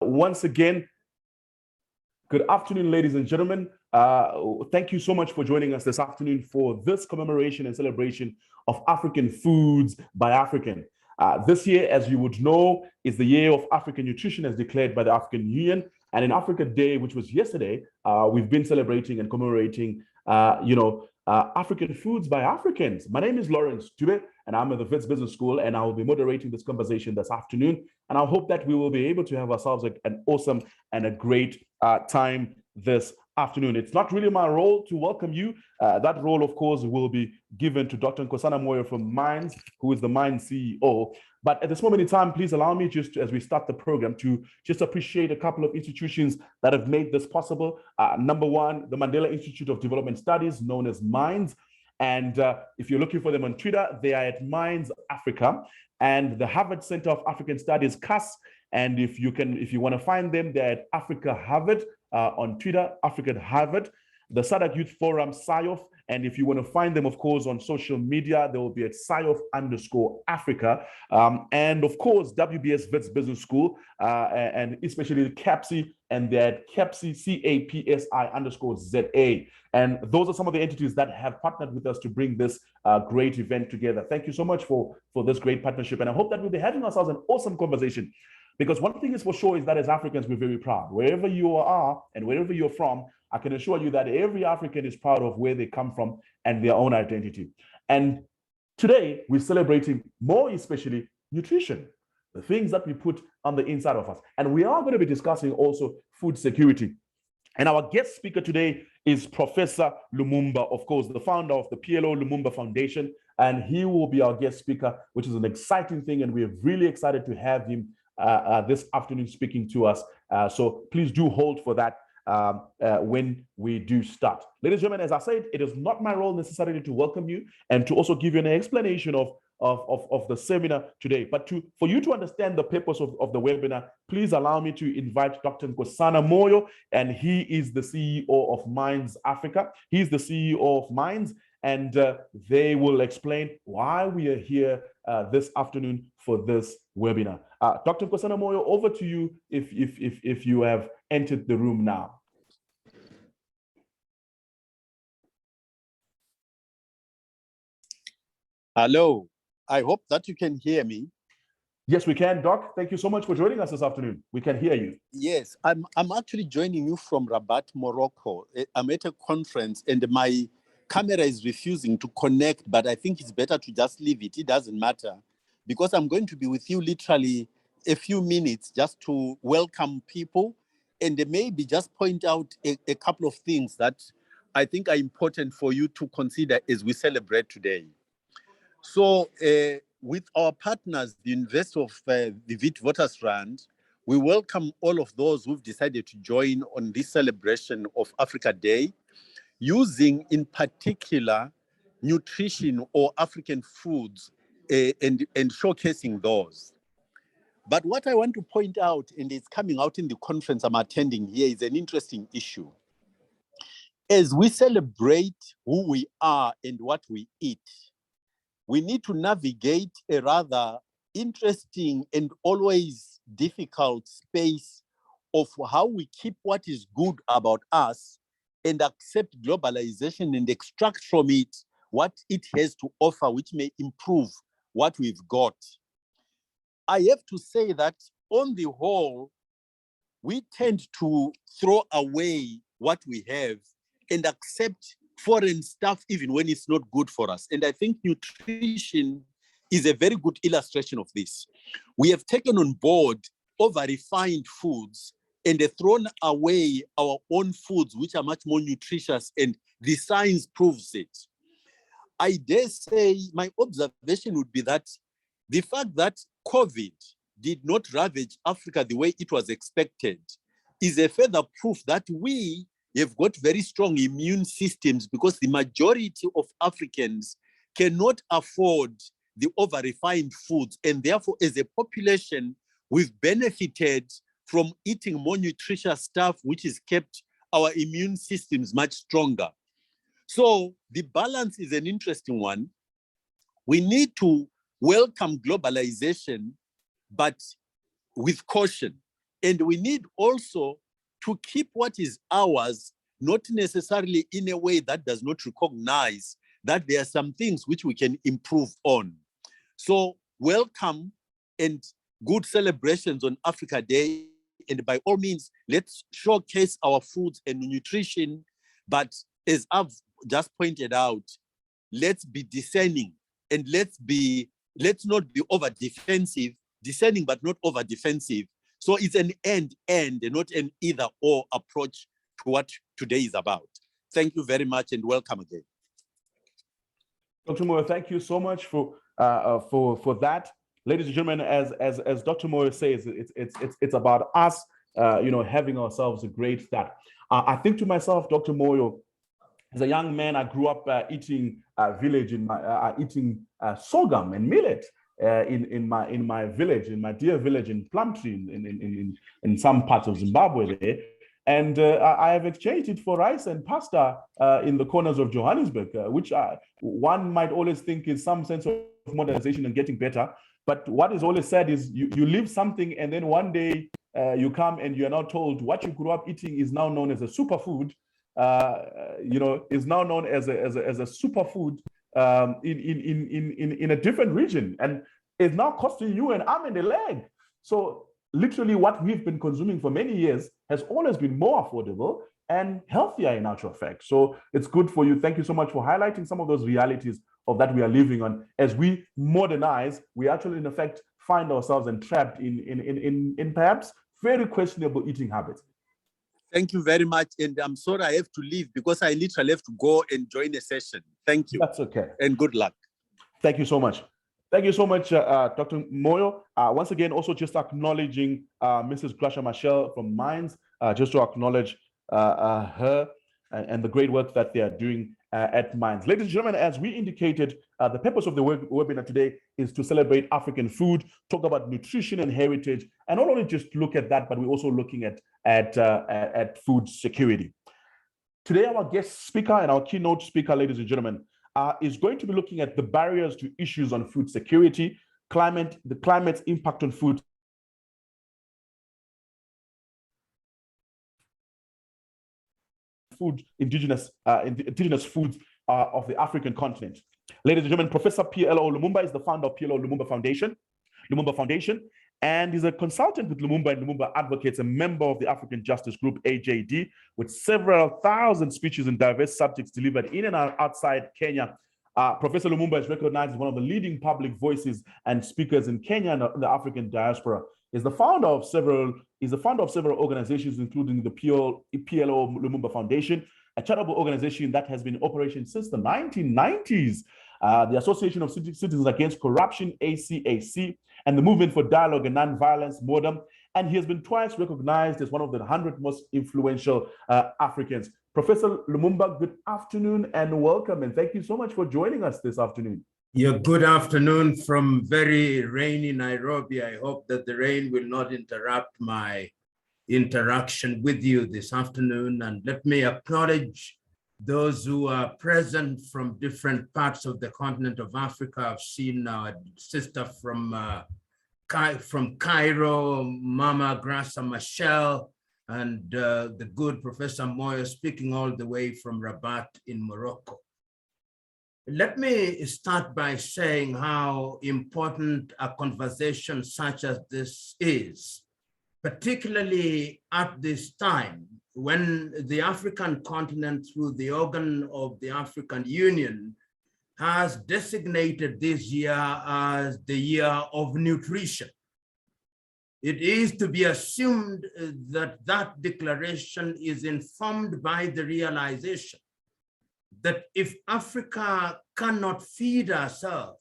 Once again, good afternoon, ladies and gentlemen. Thank you so much for joining us this afternoon for this commemoration and celebration of African foods by African. This year, as you would know, is the year of African nutrition as declared by the African Union. And in Africa Day, which was yesterday, we've been celebrating and commemorating, African foods by Africans. My name is Lawrence Dube, and I'm at the Wits Business School, and I will be moderating this conversation this afternoon. And I hope that we will be able to have ourselves an awesome and a great time this afternoon. It's not really my role to welcome you. That role, of course, will be given to Dr. Nkosana Moyo from Minds, who is the Minds CEO. But at this moment in time, please allow me just as we start the program to just appreciate a couple of institutions that have made this possible. Number one, the Mandela Institute of Development Studies, known as Minds. And if you're looking for them on Twitter, they are at Minds Africa, and the Harvard Center of African Studies, CAS. And if you want to find them, they're at Africa Harvard on Twitter, Africa Harvard, the SADC Youth Forum, SIOF. And if you want to find them, of course, on social media, they will be at SIOF_Africa. And of course, WBS Wits Business School, and especially CAPSI, and they're at CAPSI, CAPSI_ZA. And those are some of the entities that have partnered with us to bring this great event together. Thank you so much for this great partnership. And I hope that we'll be having ourselves an awesome conversation. Because one thing is for sure is that as Africans, we're very proud. Wherever you are and wherever you're from, I can assure you that every African is proud of where they come from and their own identity. And today, we're celebrating more especially nutrition, the things that we put on the inside of us. And we are going to be discussing also food security. And our guest speaker today is Professor Lumumba, of course, the founder of the PLO Lumumba Foundation. And he will be our guest speaker, which is an exciting thing. And we're really excited to have him this afternoon speaking to us. So please do hold for that when we do start. Ladies and gentlemen, as I said, it is not my role necessarily to welcome you and to also give you an explanation of the seminar today. But for you to understand the purpose of the webinar, please allow me to invite Dr. Nkosana Moyo, and he is the CEO of Minds Africa. He's the CEO of Minds, and they will explain why we are here this afternoon for this webinar. Dr. Nkosana Moyo, over to you if you have entered the room now. Hello, I hope that you can hear me. Yes, we can, Doc. Thank you so much for joining us this afternoon. We can hear you. Yes, I'm actually joining you from Rabat, Morocco. I'm at a conference and my camera is refusing to connect, but I think it's better to just leave it. It doesn't matter, because I'm going to be with you literally a few minutes just to welcome people and maybe just point out a couple of things that I think are important for you to consider as we celebrate today. So with our partners, the University of the Witwatersrand, we welcome all of those who've decided to join on this celebration of Africa Day, using in particular nutrition or African foods and showcasing those. But what I want to point out, and it's coming out in the conference I'm attending here, is an interesting issue. As we celebrate who we are and what we eat, we need to navigate a rather interesting and always difficult space of how we keep what is good about us and accept globalization and extract from it what it has to offer, which may improve what we've got. I have to say that on the whole, we tend to throw away what we have and accept foreign stuff even when it's not good for us. And I think nutrition is a very good illustration of this. We have taken on board over-refined foods and thrown away our own foods, which are much more nutritious, and the science proves it. I dare say my observation would be that the fact that COVID did not ravage Africa the way it was expected is a further proof that we have got very strong immune systems, because the majority of Africans cannot afford the over-refined foods. And therefore, as a population, we've benefited from eating more nutritious stuff, which has kept our immune systems much stronger. So the balance is an interesting one. We need to welcome globalization, but with caution. And we need also to keep what is ours, not necessarily in a way that does not recognize that there are some things which we can improve on. So welcome and good celebrations on Africa Day. And by all means, let's showcase our foods and nutrition. But as I've just pointed out, let's be discerning, and let's not be over defensive, discerning but not over defensive. So it's an and not an either or approach to what today is about. Thank you very much and welcome again. Dr. Moyo, thank you so much for that. Ladies and gentlemen, as Dr. Moyo says, it's about us, having ourselves a great start. I think to myself, Dr. Moyo, as a young man, I grew up eating sorghum and millet in my village, in my dear village in Plumtree, in some parts of Zimbabwe there. And I have exchanged it for rice and pasta in the corners of Johannesburg, which one might always think is some sense of modernization and getting better. But what is always said is you leave something and then one day you come and you are now told what you grew up eating is now known as a superfood, is now known as a superfood in a different region, and it's now costing you an arm and a leg. So literally what we've been consuming for many years has always been more affordable and healthier in actual fact. So it's good for you. Thank you so much for highlighting some of those realities of that we are living on. As we modernize, we actually in effect find ourselves entrapped in perhaps very questionable eating habits. Thank you very much. And I'm sorry I have to leave because I literally have to go and join a session. Thank you. That's okay. And good luck. Thank you so much. Thank you so much, Dr. Moyo. Once again, also just acknowledging Mrs. Grasha Machel from Mines, just to acknowledge her and the great work that they are doing at Mines. Ladies and gentlemen, as we indicated, the purpose of the webinar today is to celebrate African food, talk about nutrition and heritage, and not only just look at that, but we're also looking at food security. Today, our guest speaker and our keynote speaker, ladies and gentlemen, is going to be looking at the barriers to issues on food security, the climate's impact on food indigenous foods of the African continent. Ladies and gentlemen, Professor PLO Lumumba is the founder of PLO Lumumba Foundation, and is a consultant with Lumumba and Lumumba Advocates, a member of the African Justice Group, AJD, with several thousand speeches in diverse subjects delivered in and outside Kenya. Professor Lumumba is recognized as one of the leading public voices and speakers in Kenya and the African diaspora. Is the founder of several organizations, including the PLO Lumumba Foundation, a charitable organization that has been in operation since the 1990s, the Association of Citizens Against Corruption, ACAC, and the Movement for Dialogue and Nonviolence, MODEM. And he has been twice recognized as one of the 100 most influential Africans. Professor Lumumba, good afternoon and welcome. And thank you so much for joining us this afternoon. Yeah, good afternoon from very rainy Nairobi. I hope that the rain will not interrupt my interaction with you this afternoon. And let me acknowledge those who are present from different parts of the continent of Africa. I've seen our sister from Cairo, Mama Grasa Machel, and the good Professor Moyo speaking all the way from Rabat in Morocco. Let me start by saying how important a conversation such as this is, particularly at this time when the African continent, through the organ of the African Union, has designated this year as the year of nutrition. It is to be assumed that that declaration is informed by the realization that if Africa cannot feed herself,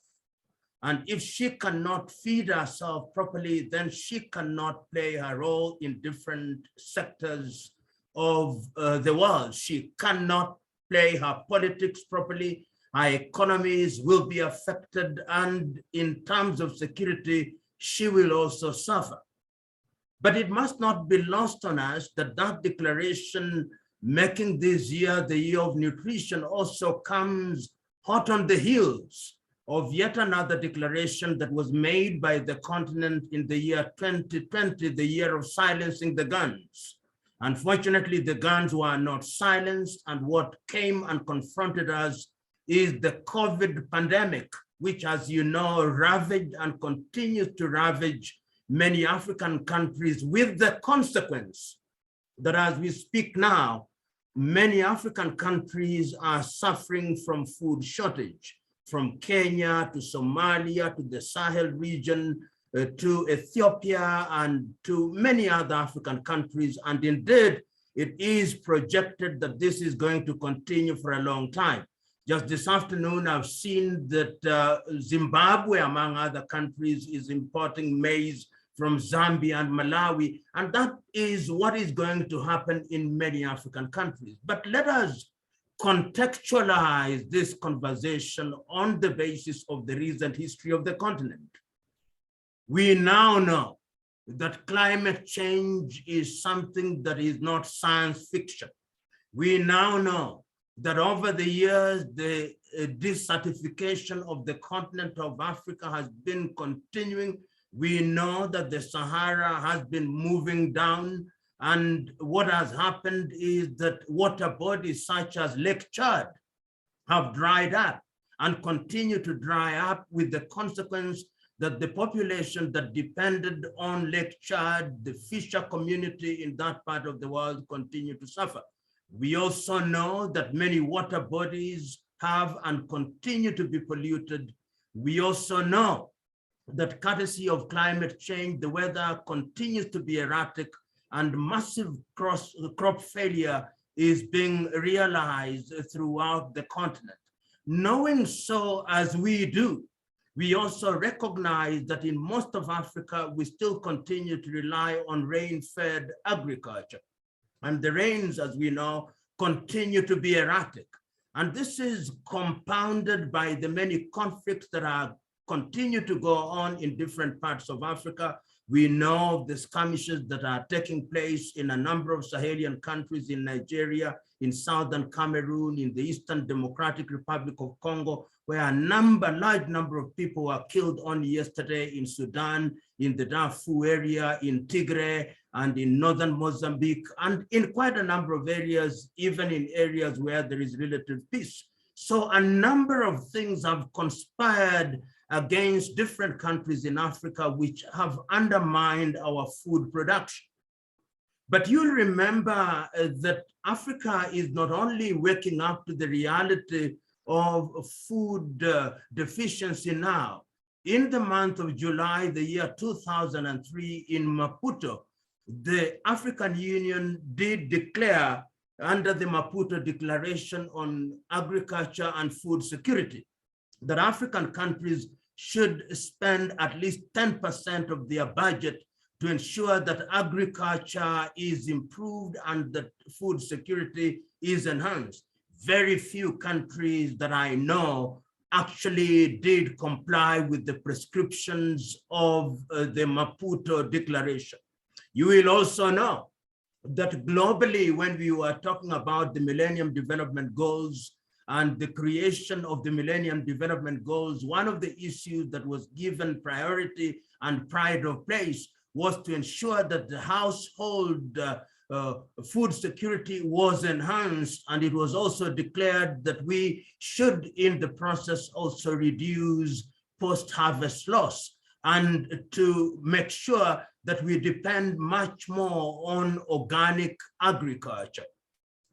and if she cannot feed herself properly, then she cannot play her role in different sectors of the world. She cannot play her politics properly. Our economies will be affected, and in terms of security, she will also suffer. But it must not be lost on us that that declaration making this year the year of nutrition also comes hot on the heels of yet another declaration that was made by the continent in the year 2020, the year of silencing the guns. Unfortunately, the guns were not silenced, and what came and confronted us is the COVID pandemic, which, as you know, ravaged and continues to ravage many African countries, with the consequence that as we speak now, many African countries are suffering from food shortage, from Kenya to Somalia to the Sahel region, to Ethiopia and to many other African countries. And indeed, it is projected that this is going to continue for a long time. Just this afternoon, I've seen that Zimbabwe, among other countries, is importing maize from Zambia and Malawi, and that is what is going to happen in many African countries. But let us contextualize this conversation on the basis of the recent history of the continent. We now know that climate change is something that is not science fiction. We now know that over the years, the desertification of the continent of Africa has been continuing. We know that the Sahara has been moving down, and what has happened is that water bodies such as Lake Chad have dried up and continue to dry up, with the consequence that the population that depended on Lake Chad, the fisher community in that part of the world, continue to suffer. We also know that many water bodies have and continue to be polluted. We also know that courtesy of climate change, the weather continues to be erratic, and massive crop failure is being realized throughout the continent. Knowing so as we do, we also recognize that in most of Africa, we still continue to rely on rain-fed agriculture. And the rains, as we know, continue to be erratic. And this is compounded by the many conflicts that continue to go on in different parts of Africa. We know the skirmishes that are taking place in a number of Sahelian countries, in Nigeria, in Southern Cameroon, in the Eastern Democratic Republic of Congo, where a large number of people were killed only yesterday, in Sudan, in the Darfur area, in Tigray, and in northern Mozambique, and in quite a number of areas, even in areas where there is relative peace. So a number of things have conspired against different countries in Africa, which have undermined our food production. But you'll remember that Africa is not only waking up to the reality of food deficiency now. In the month of July, the year 2003, in Maputo, the African Union did declare, under the Maputo Declaration on Agriculture and Food Security, that African countries should spend at least 10% of their budget to ensure that agriculture is improved and that food security is enhanced. Very few countries that I know actually did comply with the prescriptions of the Maputo Declaration. You will also know that globally, when we were talking about the Millennium Development Goals and the creation of the Millennium Development Goals, one of the issues that was given priority and pride of place was to ensure that the household food security was enhanced, and it was also declared that we should, in the process, also reduce post-harvest loss, and to make sure that we depend much more on organic agriculture.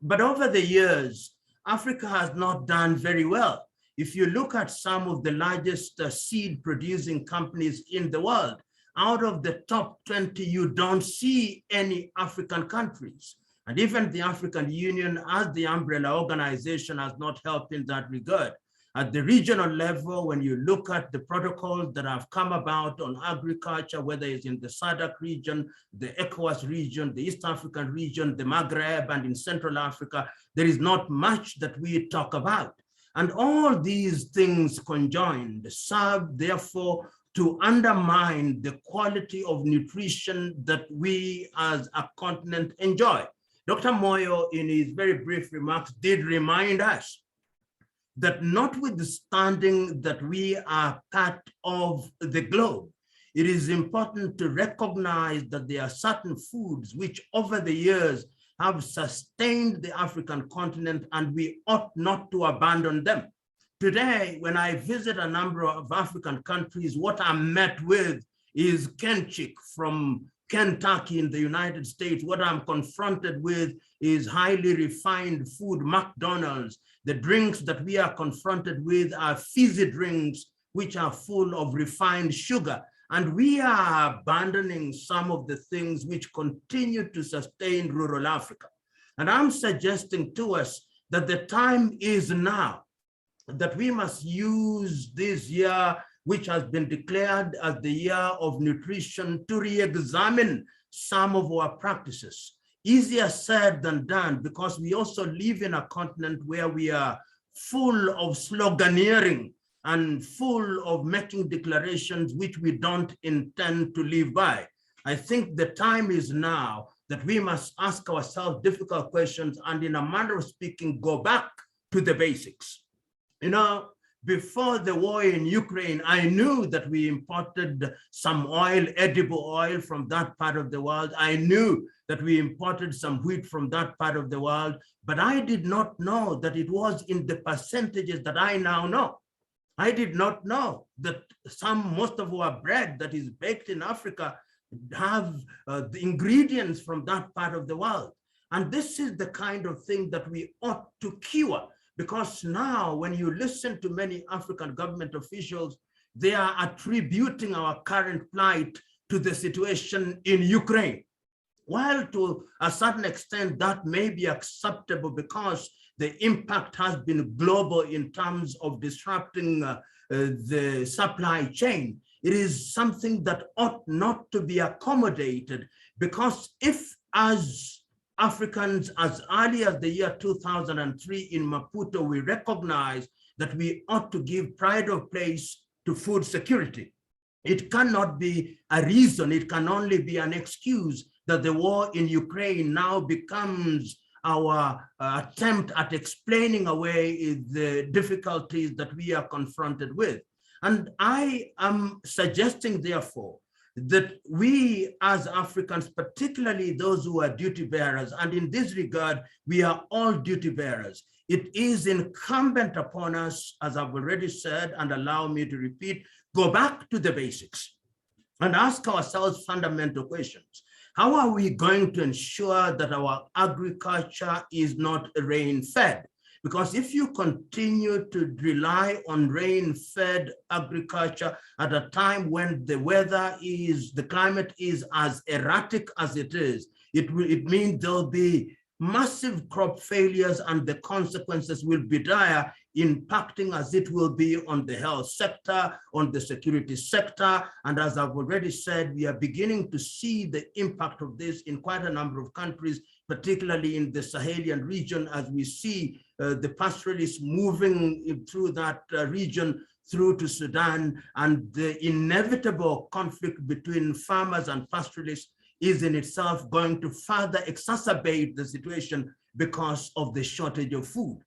But over the years, Africa has not done very well. If you look at some of the largest seed producing companies in the world, out of the top 20, you don't see any African countries. And even the African Union, as the umbrella organization, has not helped in that regard. At the regional level, when you look at the protocols that have come about on agriculture, whether it's in the SADC region, the ECOWAS region, the East African region, the Maghreb, and in Central Africa, there is not much that we talk about. And all these things conjoined serve, therefore, to undermine the quality of nutrition that we as a continent enjoy. Dr. Moyo, in his very brief remarks, did remind us that notwithstanding that we are part of the globe, it is important to recognize that there are certain foods which over the years have sustained the African continent, and we ought not to abandon them. Today, when I visit a number of African countries, what I'm met with is kenchik from Kentucky in the United States. What I'm confronted with is highly refined food, McDonald's. The drinks that we are confronted with are fizzy drinks, which are full of refined sugar. And we are abandoning some of the things which continue to sustain rural Africa. And I'm suggesting to us that the time is now that we must use this year, which has been declared as the year of nutrition, to re-examine some of our practices. Easier said than done, because we also live in a continent where we are full of sloganeering and full of making declarations which we don't intend to live by. I think the time is now that we must ask ourselves difficult questions and, in a manner of speaking, go back to the basics. You know, before the war in Ukraine, I knew that we imported some oil, edible oil, from that part of the world. I knew that we imported some wheat from that part of the world, but I did not know that it was in the percentages that I now know. I did not know that most of our bread that is baked in Africa have the ingredients from that part of the world. And this is the kind of thing that we ought to cure, because now when you listen to many African government officials, they are attributing our current plight to the situation in Ukraine. While to a certain extent that may be acceptable because the impact has been global in terms of disrupting the supply chain, it is something that ought not to be accommodated, because if, as Africans, as early as the year 2003 in Maputo, we recognize that we ought to give pride of place to food security, it cannot be a reason, it can only be an excuse that the war in Ukraine now becomes our attempt at explaining away the difficulties that we are confronted with. And I am suggesting, therefore, that we as Africans, particularly those who are duty bearers, and in this regard, we are all duty bearers, it is incumbent upon us, as I've already said, and allow me to repeat, go back to the basics and ask ourselves fundamental questions. How are we going to ensure that our agriculture is not rain-fed? Because if you continue to rely on rain-fed agriculture at a time when the climate is as erratic as it is, it means there'll be massive crop failures, and the consequences will be dire, impacting as it will be on the health sector, on the security sector. And as I've already said, we are beginning to see the impact of this in quite a number of countries, particularly in the Sahelian region, as we see the pastoralists moving through that region through to Sudan, and the inevitable conflict between farmers and pastoralists is in itself going to further exacerbate the situation because of the shortage of food.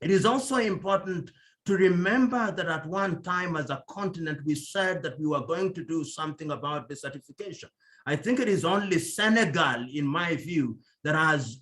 It is also important to remember that at one time as a continent, we said that we were going to do something about desertification. I think it is only Senegal, in my view, that has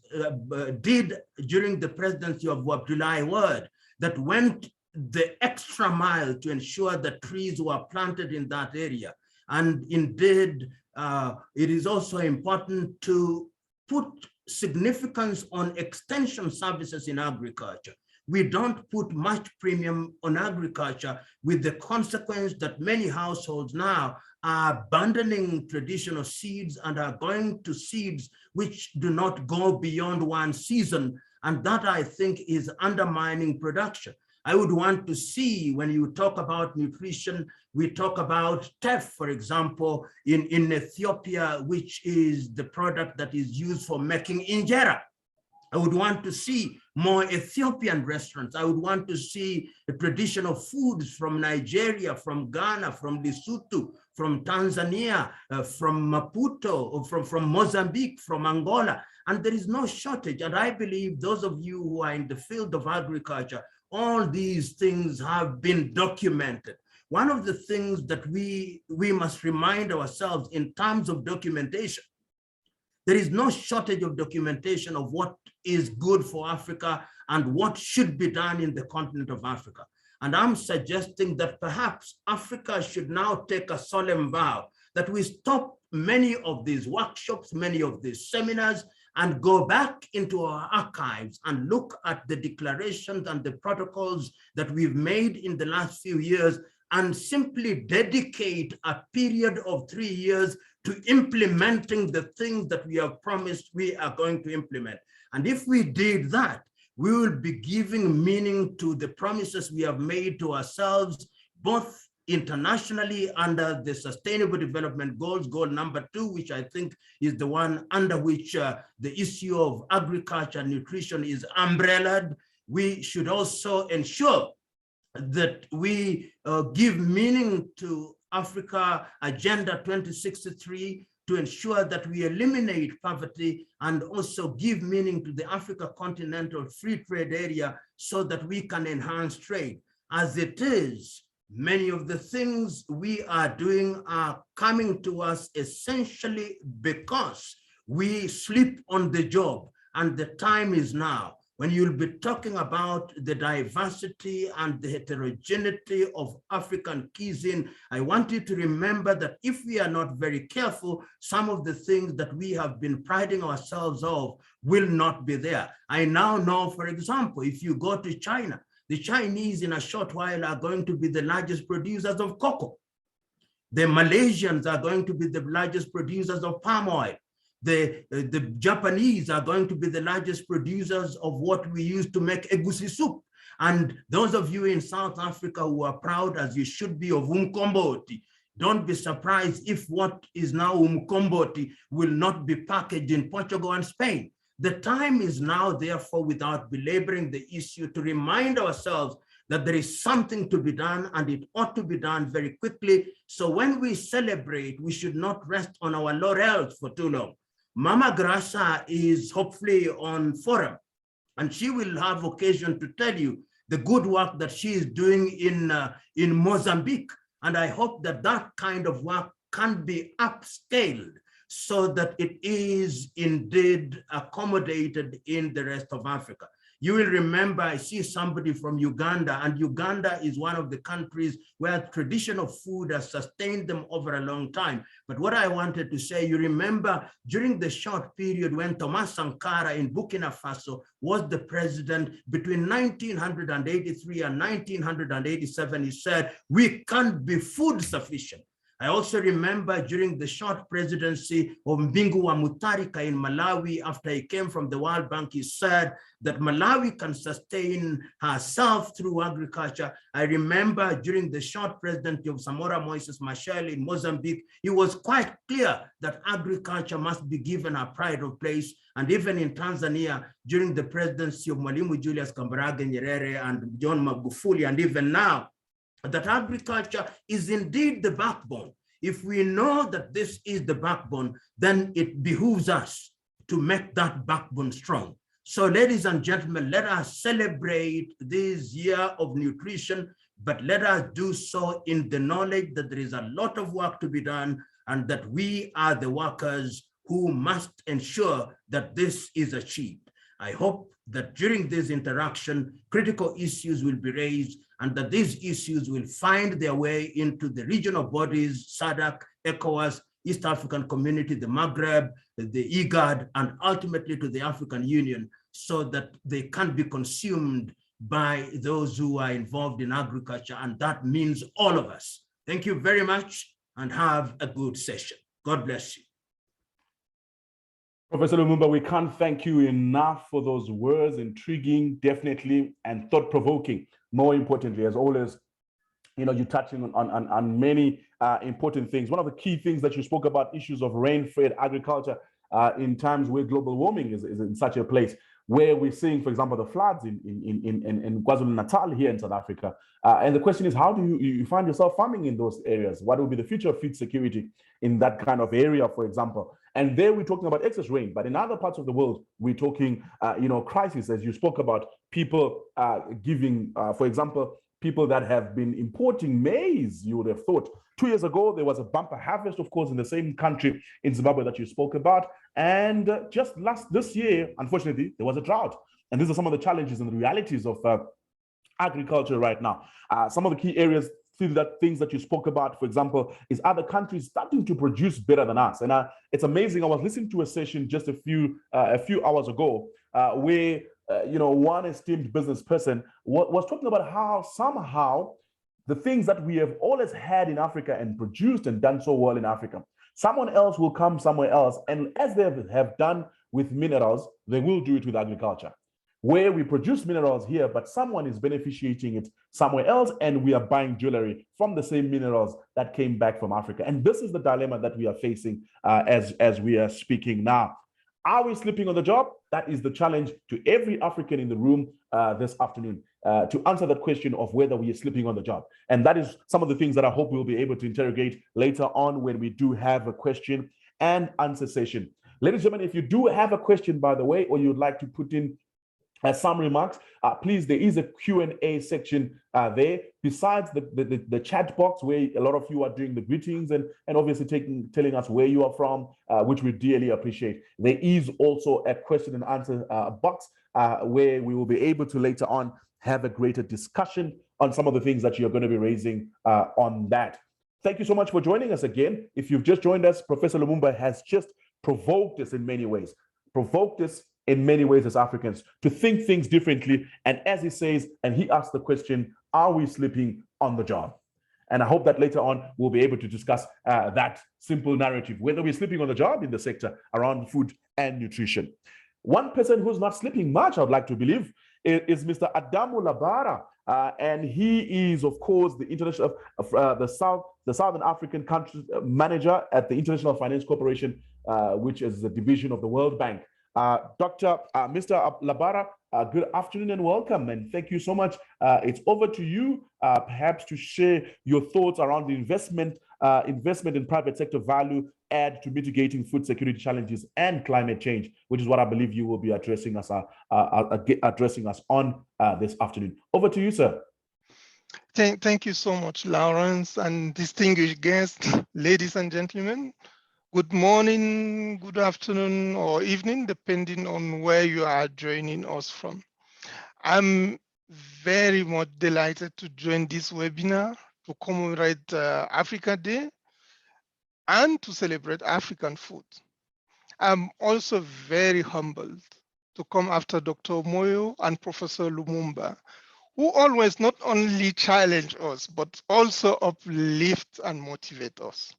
did during the presidency of Abdoulaye Wade, that went the extra mile to ensure that trees were planted in that area. And indeed, it is also important to put significance on extension services in agriculture. We don't put much premium on agriculture, with the consequence that many households now are abandoning traditional seeds and are going to seeds which do not go beyond one season. And that, I think, is undermining production. I would want to see, when you talk about nutrition, we talk about teff, for example, in Ethiopia, which is the product that is used for making injera. I would want to see more Ethiopian restaurants. I would want to see the traditional foods from Nigeria, from Ghana, from Lesotho, from Tanzania, from Maputo, or from Mozambique, from Angola. And there is no shortage. And I believe those of you who are in the field of agriculture, all these things have been documented. One of the things that we must remind ourselves in terms of documentation, there is no shortage of documentation of what is good for Africa and what should be done in the continent of Africa. And I'm suggesting that perhaps Africa should now take a solemn vow that we stop many of these workshops, many of these seminars, and go back into our archives and look at the declarations and the protocols that we've made in the last few years and simply dedicate a period of 3 years to implementing the things that we have promised we are going to implement. And if we did that, we will be giving meaning to the promises we have made to ourselves, both internationally under the Sustainable Development Goals, goal number 2, which I think is the one under which the issue of agriculture and nutrition is umbrellaed. We should also ensure that we give meaning to Africa Agenda 2063 to ensure that we eliminate poverty and also give meaning to the Africa Continental Free Trade Area so that we can enhance trade. As it is, many of the things we are doing are coming to us essentially because we sleep on the job, and the time is now. When you'll be talking about the diversity and the heterogeneity of African cuisine, I want you to remember that if we are not very careful, some of the things that we have been priding ourselves of will not be there. I now know, for example, if you go to China, the Chinese in a short while are going to be the largest producers of cocoa. The Malaysians are going to be the largest producers of palm oil. The Japanese are going to be the largest producers of what we use to make egusi soup. And those of you in South Africa who are proud, as you should be, of umkomboti, don't be surprised if what is now umkomboti will not be packaged in Portugal and Spain. The time is now, therefore, without belaboring the issue, to remind ourselves that there is something to be done, and it ought to be done very quickly. So when we celebrate, we should not rest on our laurels for too long. Mama Grasa is hopefully on forum, and she will have occasion to tell you the good work that she is doing in Mozambique. And I hope that that kind of work can be upscaled so that it is indeed accommodated in the rest of Africa. You will remember, I see somebody from Uganda, and Uganda is one of the countries where traditional food has sustained them over a long time. But what I wanted to say, you remember during the short period when Thomas Sankara in Burkina Faso was the president between 1983 and 1987, he said, we can't be food sufficient. I also remember during the short presidency of Mbingu wa Mutharika in Malawi, after he came from the World Bank, he said that Malawi can sustain herself through agriculture. I remember during the short presidency of Samora Moises Machel in Mozambique, he was quite clear that agriculture must be given a pride of place. And even in Tanzania, during the presidency of Mwalimu Julius Kambarage Nyerere and John Magufuli, and even now, that agriculture is indeed the backbone. If we know that this is the backbone, then it behooves us to make that backbone strong. So ladies and gentlemen, let us celebrate this year of nutrition, but let us do so in the knowledge that there is a lot of work to be done, and that we are the workers who must ensure that this is achieved. I hope that during this interaction, critical issues will be raised, and that these issues will find their way into the regional bodies, SADC, ECOWAS, East African Community, the Maghreb, the IGAD, and ultimately to the African Union, so that they can be consumed by those who are involved in agriculture, and that means all of us. Thank you very much, and have a good session. God bless you. Professor Lumumba, we can't thank you enough for those words, intriguing, definitely, and thought-provoking. More importantly, as always, you're touching on many important things. One of the key things that you spoke about, issues of rain-fed agriculture, in times where global warming is in such a place, where we're seeing, for example, the floods in KwaZulu-Natal here in South Africa. And the question is, how do you find yourself farming in those areas? What will be the future of food security in that kind of area, for example? And there we're talking about excess rain, but in other parts of the world, we're talking, crisis, as you spoke about, people giving, for example, people that have been importing maize. You would have thought 2 years ago, there was a bumper harvest, of course, in the same country in Zimbabwe that you spoke about. And just this year, unfortunately, there was a drought. And these are some of the challenges and the realities of agriculture right now. Some of the key areas, things that you spoke about, for example, is other countries starting to produce better than us. And it's amazing. I was listening to a session just a few hours ago where one esteemed business person was talking about how somehow the things that we have always had in Africa and produced and done so well in Africa, someone else will come somewhere else, and as they have done with minerals, they will do it with agriculture, where we produce minerals here, but someone is beneficiating it somewhere else, and we are buying jewelry from the same minerals that came back from Africa. And this is the dilemma that we are facing as we are speaking now. Are we sleeping on the job? That is the challenge to every African in the room this afternoon, to answer that question of whether we are sleeping on the job. And that is some of the things that I hope we'll be able to interrogate later on when we do have a question and answer session. Ladies and gentlemen, if you do have a question, by the way, or you'd like to put in some remarks, please, there is a Q&A section there, besides the chat box where a lot of you are doing the greetings and obviously telling us where you are from, which we dearly appreciate. There is also a question and answer box where we will be able to later on have a greater discussion on some of the things that you're going to be raising on that. Thank you so much for joining us again. If you've just joined us, Professor Lumumba has just provoked us in many ways, as Africans to think things differently. And as he says, and he asks the question, are we sleeping on the job? And I hope that later on we'll be able to discuss that simple narrative, whether we're sleeping on the job in the sector around food and nutrition. One person who's not sleeping much, I'd like to believe, is Mr. Adamu Labara. And he is, of course, the international the Southern African country manager at the International Finance Corporation, which is the division of the World Bank. Mr. Labara, good afternoon and welcome, and thank you so much. It's over to you, perhaps to share your thoughts around the investment in private sector value add to mitigating food security challenges and climate change, which is what I believe you will be addressing us on this afternoon. Over to you, sir. Thank you so much, Lawrence, and distinguished guests, ladies and gentlemen. Good morning, good afternoon, or evening, depending on where you are joining us from. I'm very much delighted to join this webinar to commemorate Africa Day and to celebrate African food. I'm also very humbled to come after Dr. Moyo and Professor Lumumba, who always not only challenge us, but also uplift and motivate us.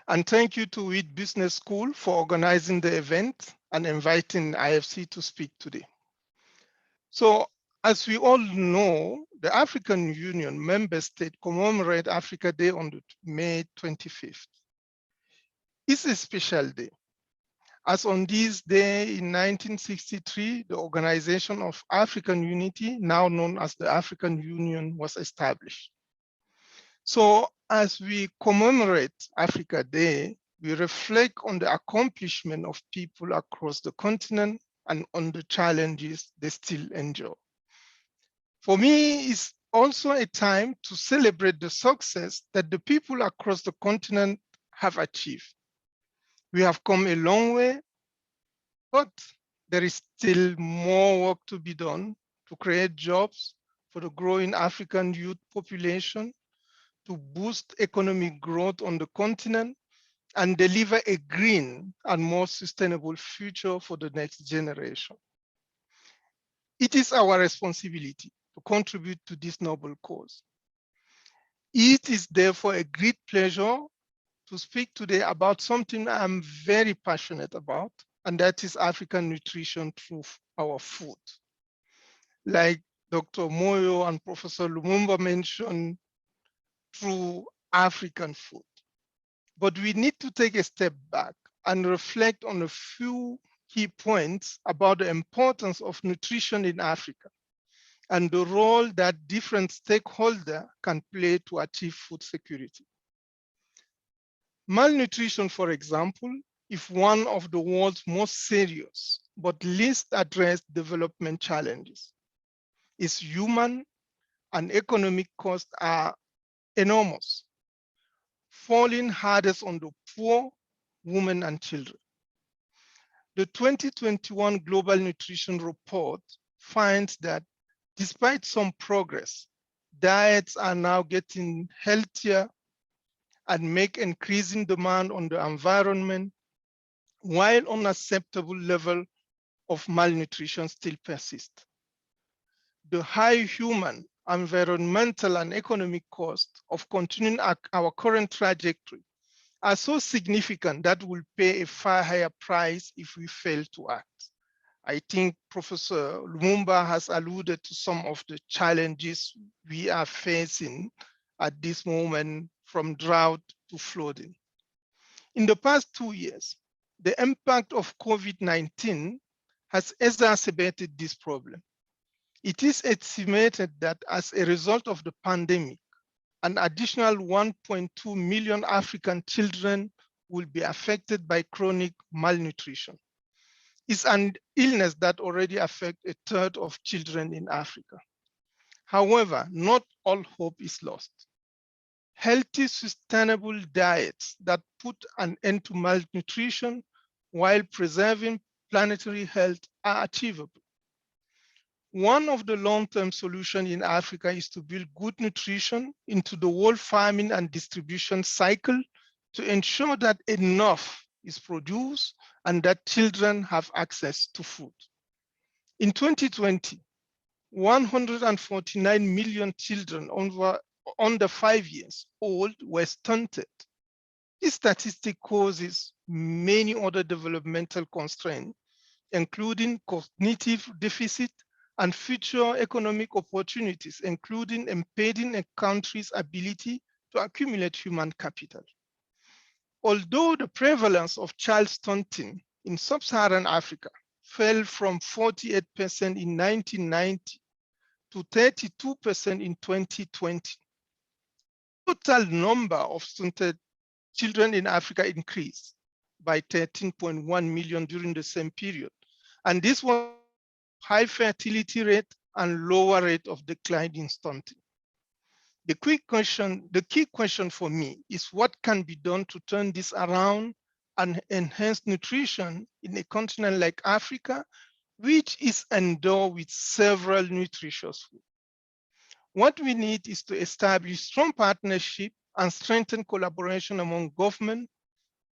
And thank you to WIT Business School for organizing the event and inviting IFC to speak today. So, as we all know, the African Union member state commemorate Africa Day on May 25th. It's a special day, as on this day in 1963, the Organization of African Unity, now known as the African Union, was established. So as we commemorate Africa Day, we reflect on the accomplishment of people across the continent and on the challenges they still endure. For me, it's also a time to celebrate the success that the people across the continent have achieved. We have come a long way, but there is still more work to be done to create jobs for the growing African youth population, to boost economic growth on the continent, and deliver a green and more sustainable future for the next generation. It is our responsibility to contribute to this noble cause. It is therefore a great pleasure to speak today about something I'm very passionate about, and that is African nutrition through our food. Like Dr. Moyo and Professor Lumumba mentioned, through African food. But we need to take a step back and reflect on a few key points about the importance of nutrition in Africa and the role that different stakeholders can play to achieve food security. Malnutrition, for example, is one of the world's most serious but least addressed development challenges. Its human and economic costs are enormous, falling hardest on the poor, women, and children. The 2021 Global Nutrition Report finds that despite some progress, diets are now getting healthier and make increasing demand on the environment, while unacceptable level of malnutrition still persist. The high human, environmental, and economic cost of continuing our current trajectory are so significant that we'll pay a far higher price if we fail to act. I think Professor Lumumba has alluded to some of the challenges we are facing at this moment, from drought to flooding. In the past 2 years, the impact of COVID-19 has exacerbated this problem. It is estimated that as a result of the pandemic, an additional 1.2 million African children will be affected by chronic malnutrition. It's an illness that already affects a third of children in Africa. However, not all hope is lost. Healthy, sustainable diets that put an end to malnutrition while preserving planetary health are achievable. One of the long-term solutions in Africa is to build good nutrition into the whole farming and distribution cycle to ensure that enough is produced and that children have access to food. In 2020, 149 million children under 5 years old were stunted. This statistic causes many other developmental constraints, including cognitive deficit and future economic opportunities, including impeding a country's ability to accumulate human capital. Although the prevalence of child stunting in sub-Saharan Africa fell from 48% in 1990 to 32% in 2020, the total number of stunted children in Africa increased by 13.1 million during the same period. And this was high fertility rate and lower rate of decline in stunting. The key question for me is what can be done to turn this around and enhance nutrition in a continent like Africa, which is endowed with several nutritious foods. What we need is to establish strong partnership and strengthen collaboration among government,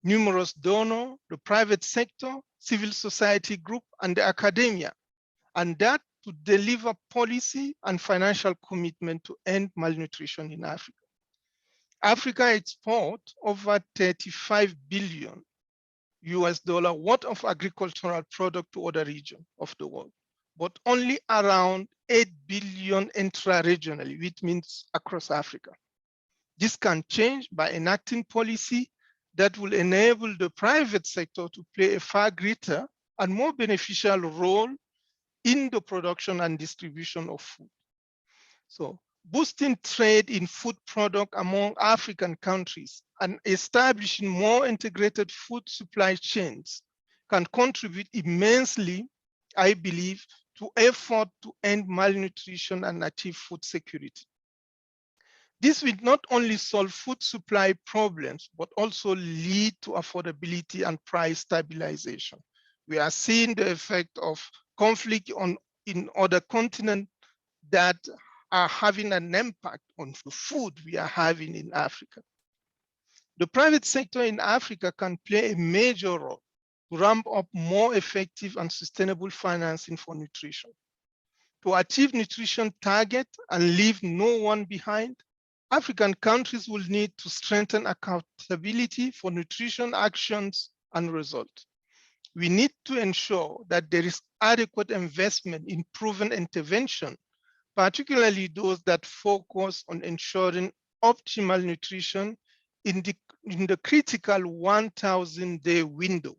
numerous donors, the private sector, civil society group, and the academia, and that to deliver policy and financial commitment to end malnutrition in Africa. Africa exports over 35 billion US dollar worth of agricultural product to other regions of the world, but only around 8 billion intra-regionally, which means across Africa. This can change by enacting policy that will enable the private sector to play a far greater and more beneficial role in the production and distribution of food. So boosting trade in food product among African countries and establishing more integrated food supply chains can contribute immensely, I believe, to effort to end malnutrition and achieve food security. This will not only solve food supply problems, but also lead to affordability and price stabilization. We are seeing the effect of conflict in other continents that are having an impact on the food we are having in Africa. The private sector in Africa can play a major role to ramp up more effective and sustainable financing for nutrition. To achieve nutrition target and leave no one behind, African countries will need to strengthen accountability for nutrition actions and results. We need to ensure that there is adequate investment in proven intervention, particularly those that focus on ensuring optimal nutrition in the in the critical 1,000-day window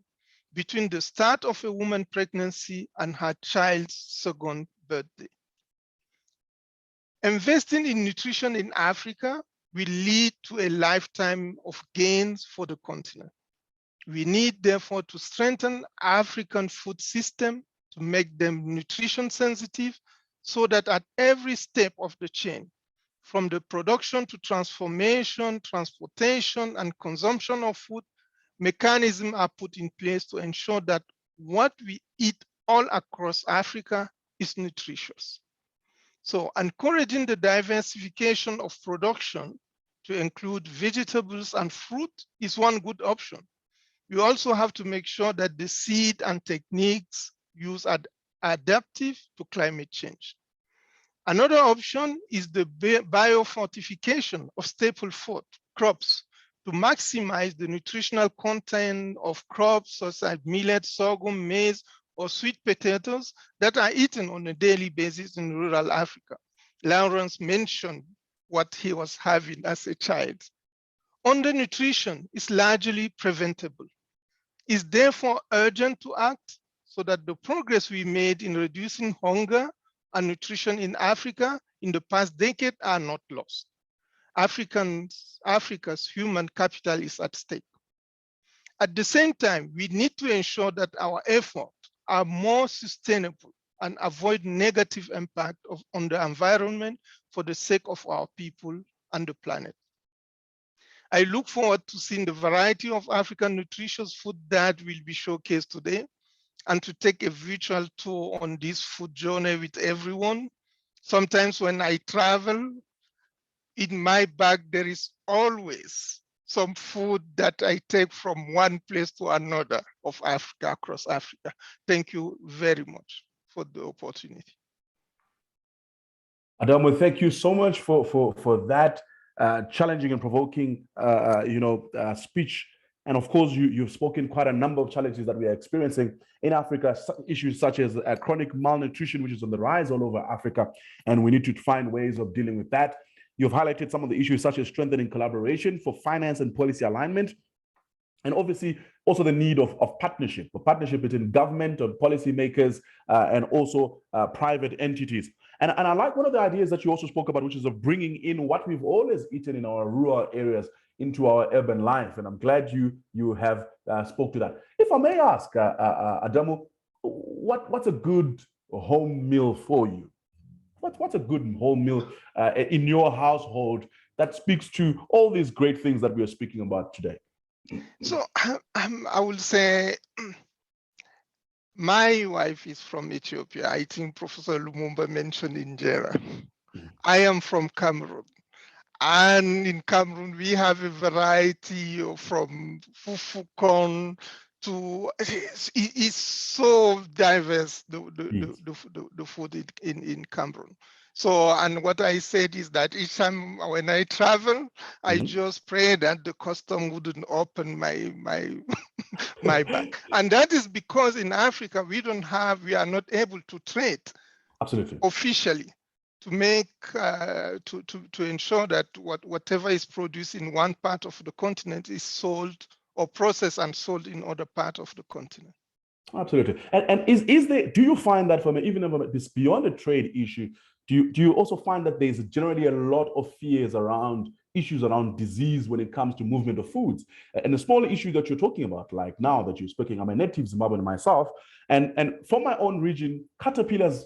between the start of a woman's pregnancy and her child's second birthday. Investing in nutrition in Africa will lead to a lifetime of gains for the continent. We need, therefore, to strengthen African food system to make them nutrition sensitive so that at every step of the chain, from the production to transformation, transportation, and consumption of food, mechanisms are put in place to ensure that what we eat all across Africa is nutritious. So encouraging the diversification of production to include vegetables and fruit is one good option. You also have to make sure that the seed and techniques used are adaptive to climate change. Another option is the biofortification of staple food crops to maximize the nutritional content of crops such as millet, sorghum, maize, or sweet potatoes that are eaten on a daily basis in rural Africa. Lawrence mentioned what he was having as a child. Undernutrition is largely preventable. It's therefore urgent to act so that the progress we made in reducing hunger and nutrition in Africa in the past decade are not lost. Africa's human capital is at stake. At the same time, we need to ensure that our efforts are more sustainable and avoid negative impact on the environment for the sake of our people and the planet. I look forward to seeing the variety of African nutritious food that will be showcased today and to take a virtual tour on this food journey with everyone. Sometimes when I travel, in my bag, there is always some food that I take from one place to another of Africa, across Africa. Thank you very much for the opportunity. Adamo, thank you so much for that challenging and provoking speech. And of course, you've spoken quite a number of challenges that we are experiencing in Africa, issues such as chronic malnutrition, which is on the rise all over Africa, and we need to find ways of dealing with that. You've highlighted some of the issues such as strengthening collaboration for finance and policy alignment, and obviously also the need of partnership between government and policymakers and also private entities. And I like one of the ideas that you also spoke about, which is of bringing in what we've always eaten in our rural areas into our urban life. And I'm glad you have spoke to that. If I may ask, Adamo, what's a good home meal for you? What's a good home meal in your household that speaks to all these great things that we are speaking about today? So I will say my wife is from Ethiopia. I think Professor Lumumba mentioned Injera. I am from Cameroon. And in Cameroon, we have a variety from fufu corn to, it's so diverse, the food in Cameroon. So, and what I said is that each time when I travel, I just pray that the custom wouldn't open my my bag. And that is because in Africa, we are not able to trade officially to make, to ensure that whatever is produced in one part of the continent is sold or processed and sold in other part of the continent. Absolutely. And is there, do you find that even this beyond the trade issue, do you also find that there's generally a lot of fears around issues around disease when it comes to movement of foods? And the smaller issue that you're talking about, like now that you're speaking, I'm a native Zimbabwean myself, and from my own region, caterpillars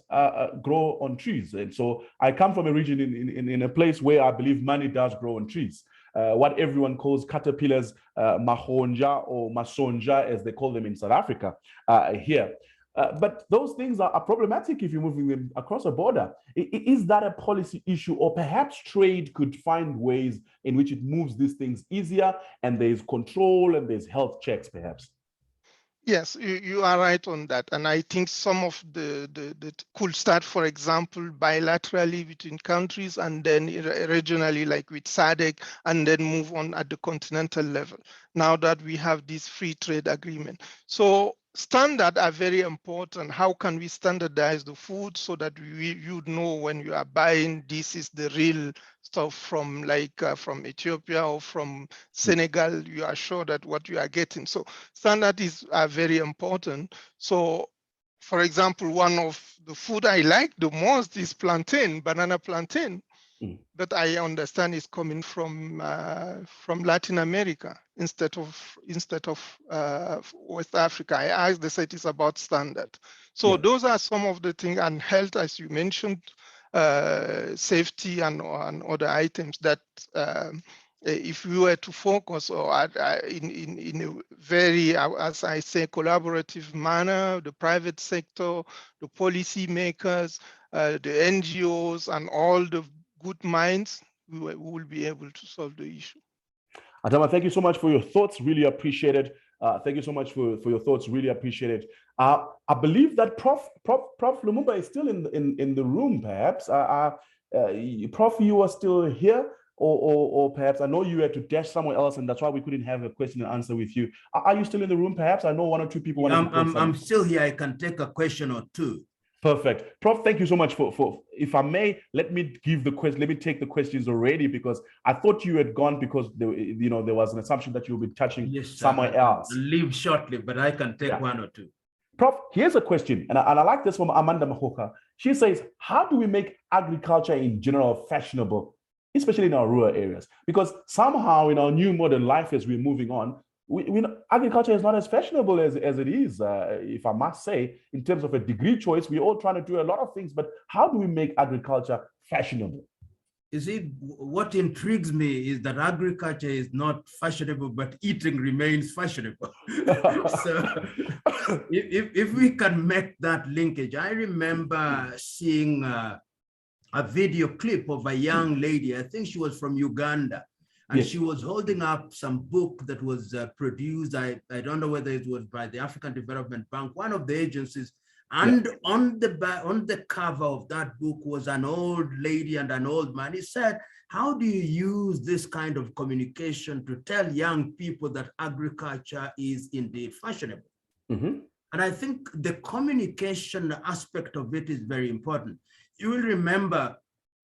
grow on trees. And so I come from a region in a place where I believe money does grow on trees. What everyone calls caterpillars, mahonja or masonja, as they call them in South Africa here. But those things are problematic if you're moving them across a border. Is that a policy issue, or perhaps trade could find ways in which it moves these things easier and there's control and there's health checks perhaps? Yes, you are right on that. And I think some of the could start, for example, bilaterally between countries and then regionally, like with SADC, and then move on at the continental level, now that we have this free trade agreement. So standards are very important. How can we standardize the food so that you know when you are buying, this is the real stuff from from Ethiopia or from Senegal, you are sure that what you are getting. So standards are very important. So for example, one of the food I like the most is plantain, banana plantain. That I understand is coming from Latin America instead of West Africa. I asked, they said it's about standard. So those are some of the things, and health, as you mentioned, safety and other items that if we were to focus in a very, as I say, collaborative manner, the private sector, the policy makers, the NGOs, and all the good minds, we will be able to solve the issue. Adama, thank you so much for your thoughts. Really appreciate it. Thank you so much for your thoughts. Really appreciate it. I believe that Prof Lumumba is still in the room, perhaps. Prof, you are still here, or perhaps I know you had to dash somewhere else, and that's why we couldn't have a question and answer with you. Are you still in the room, perhaps? I know one or two people want to. I'm still here. I can take a question or two. Perfect. Prof, thank you so much for if I may, let me give the question, let me take the questions already, because I thought you had gone because there was an assumption that you'll be touching somewhere else. I'll leave shortly, but I can take one or two. Prof, here's a question, and I like this from Amanda Mahoka. She says, how do we make agriculture in general fashionable, especially in our rural areas? Because somehow in our new modern life as we're moving on, agriculture is not as fashionable as it is, if I must say, in terms of a degree choice. We're all trying to do a lot of things, but how do we make agriculture fashionable? You see, what intrigues me is that agriculture is not fashionable, but eating remains fashionable. So if we can make that linkage, I remember seeing a video clip of a young lady, I think she was from Uganda, and she was holding up some book that was produced. I don't know whether it was by the African Development Bank, one of the agencies. And on the cover of that book was an old lady and an old man. He said, how do you use this kind of communication to tell young people that agriculture is indeed fashionable? And I think the communication aspect of it is very important. You will remember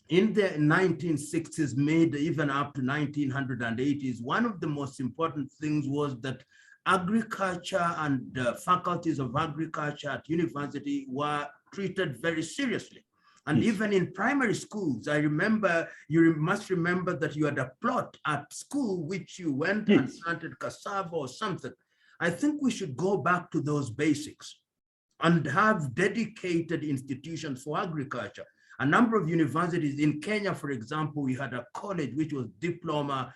in the 1960s, mid even up to 1980s, one of the most important things was that agriculture and faculties of agriculture at university were treated very seriously. And even in primary schools, I remember, you must remember that you had a plot at school which you went and planted cassava or something. I think we should go back to those basics and have dedicated institutions for agriculture. A number of universities in Kenya, for example, we had a college which was diploma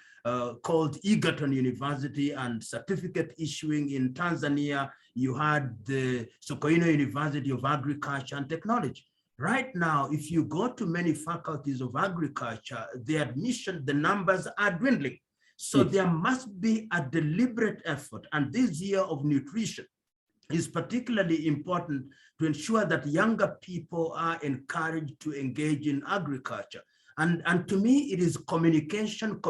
called Egerton University, and certificate issuing in Tanzania. You had the Sokoine University of Agriculture and Technology. Right now, if you go to many faculties of agriculture, the admission, the numbers are dwindling. So there must be a deliberate effort. And this year of nutrition is particularly important to ensure that younger people are encouraged to engage in agriculture. And to me, it is communication.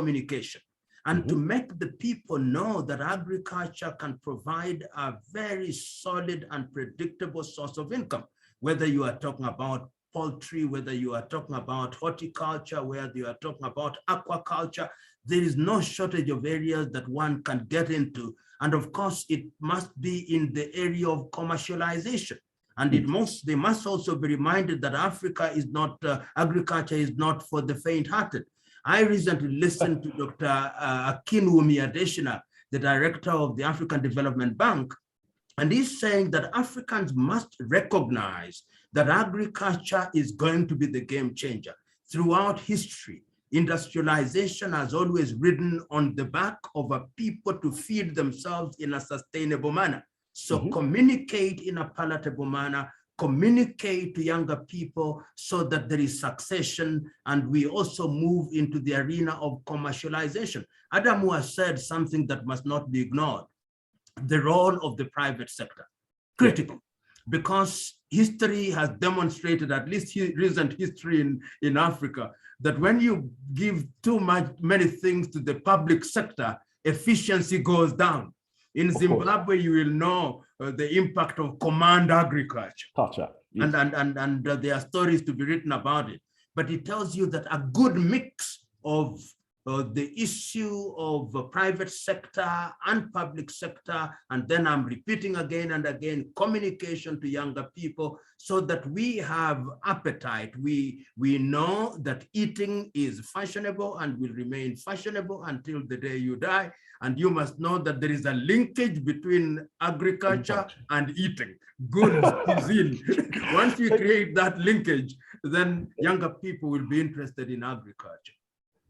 And to make the people know that agriculture can provide a very solid and predictable source of income, whether you are talking about poultry, whether you are talking about horticulture, whether you are talking about aquaculture. There is no shortage of areas that one can get into. And of course, it must be in the area of commercialization. And they must also be reminded that Africa is not, agriculture is not for the faint-hearted. I recently listened to Dr. Akinwumi Adesina, the director of the African Development Bank, and he's saying that Africans must recognize that agriculture is going to be the game changer. Throughout history, industrialization has always ridden on the back of a people to feed themselves in a sustainable manner. So communicate in a palatable manner, communicate to younger people so that there is succession, and we also move into the arena of commercialization. Adamu has said something that must not be ignored: the role of the private sector, critical, because history has demonstrated, at least recent history in Africa, that when you give many things to the public sector, efficiency goes down. In Zimbabwe, you will know the impact of command agriculture. Culture. Yes. And there are stories to be written about it. But it tells you that a good mix of the issue of private sector and public sector, and then I'm repeating again and again, communication to younger people so that we have appetite. We know that eating is fashionable and will remain fashionable until the day you die. And you must know that there is a linkage between agriculture and eating, good cuisine. Once we create that linkage, then younger people will be interested in agriculture.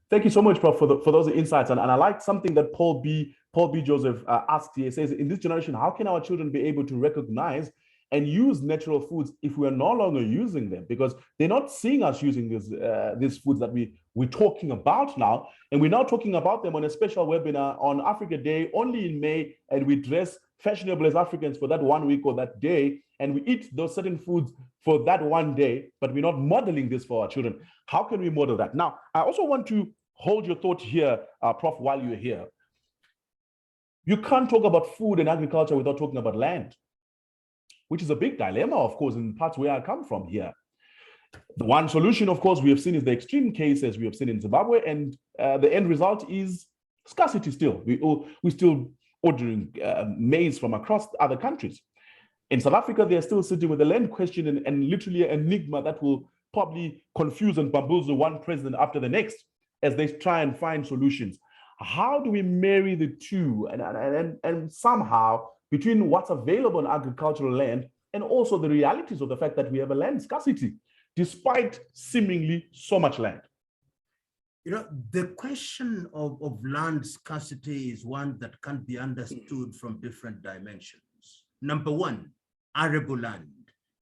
Thank you so much, Prof, for those insights. And I like something that Paul B. Joseph asked here. He says, in this generation, how can our children be able to recognize and use natural foods if we are no longer using them? Because they're not seeing us using these foods that we're talking about now. And we're now talking about them on a special webinar on Africa Day, only in May, and we dress fashionable as Africans for that 1 week or that day, and we eat those certain foods for that one day, but we're not modeling this for our children. How can we model that? Now, I also want to hold your thought here, Prof, while you're here. You can't talk about food and agriculture without talking about land, which is a big dilemma, of course, in parts where I come from here. The one solution, of course, we have seen is the extreme case, as we have seen in Zimbabwe, and the end result is scarcity still. We're still ordering maize from across other countries. In South Africa, they're still sitting with the land question and literally an enigma that will probably confuse and bamboozle one president after the next as they try and find solutions. How do we marry the two and somehow between what's available on agricultural land and also the realities of the fact that we have a land scarcity, despite seemingly so much land? You know, the question of land scarcity is one that can be understood from different dimensions. Number one, arable land.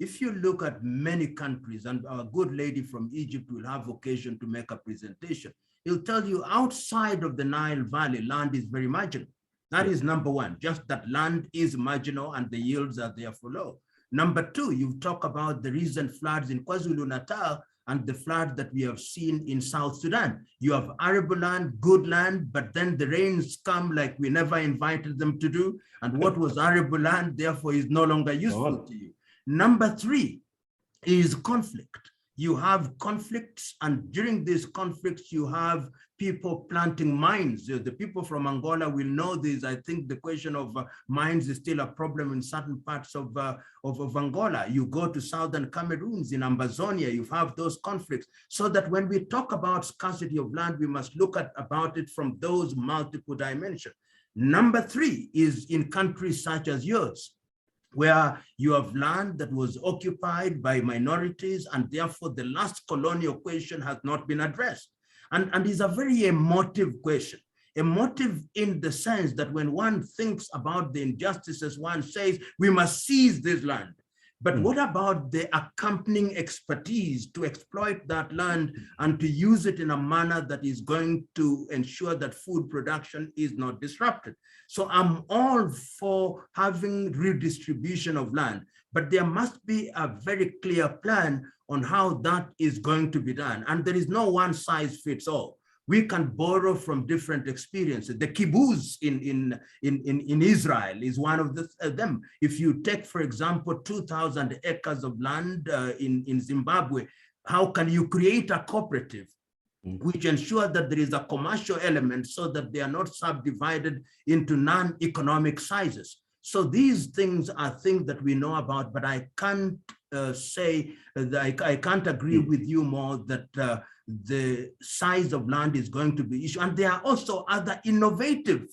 If you look at many countries, and our good lady from Egypt will have occasion to make a presentation, he'll tell you outside of the Nile Valley, land is very marginal. That is number one, just that land is marginal and the yields are therefore low. Number two, you talk about the recent floods in KwaZulu-Natal and the flood that we have seen in South Sudan. You have arable land, good land, but then the rains come like we never invited them to do. And what was arable land, therefore, is no longer useful to you. Number three is conflict. You have conflicts, and during these conflicts, you have people planting mines. The people from Angola will know this. I think the question of mines is still a problem in certain parts of Angola. You go to southern Cameroons, in Amazonia, you have those conflicts. So that when we talk about scarcity of land, we must look about it from those multiple dimensions. Number three is in countries such as yours, where you have land that was occupied by minorities, and therefore the last colonial question has not been addressed. And is a very emotive question. Emotive in the sense that when one thinks about the injustices, one says, we must seize this land. But what about the accompanying expertise to exploit that land and to use it in a manner that is going to ensure that food production is not disrupted? So I'm all for having redistribution of land, but there must be a very clear plan on how that is going to be done. And there is no one size fits all. We can borrow from different experiences. The kibbutz in Israel is one of them. If you take, for example, 2,000 acres of land in Zimbabwe, how can you create a cooperative which ensure that there is a commercial element so that they are not subdivided into non-economic sizes? So these things are things that we know about, but I can't say that I can't agree with you more that the size of land is going to be issue. And there are also other innovative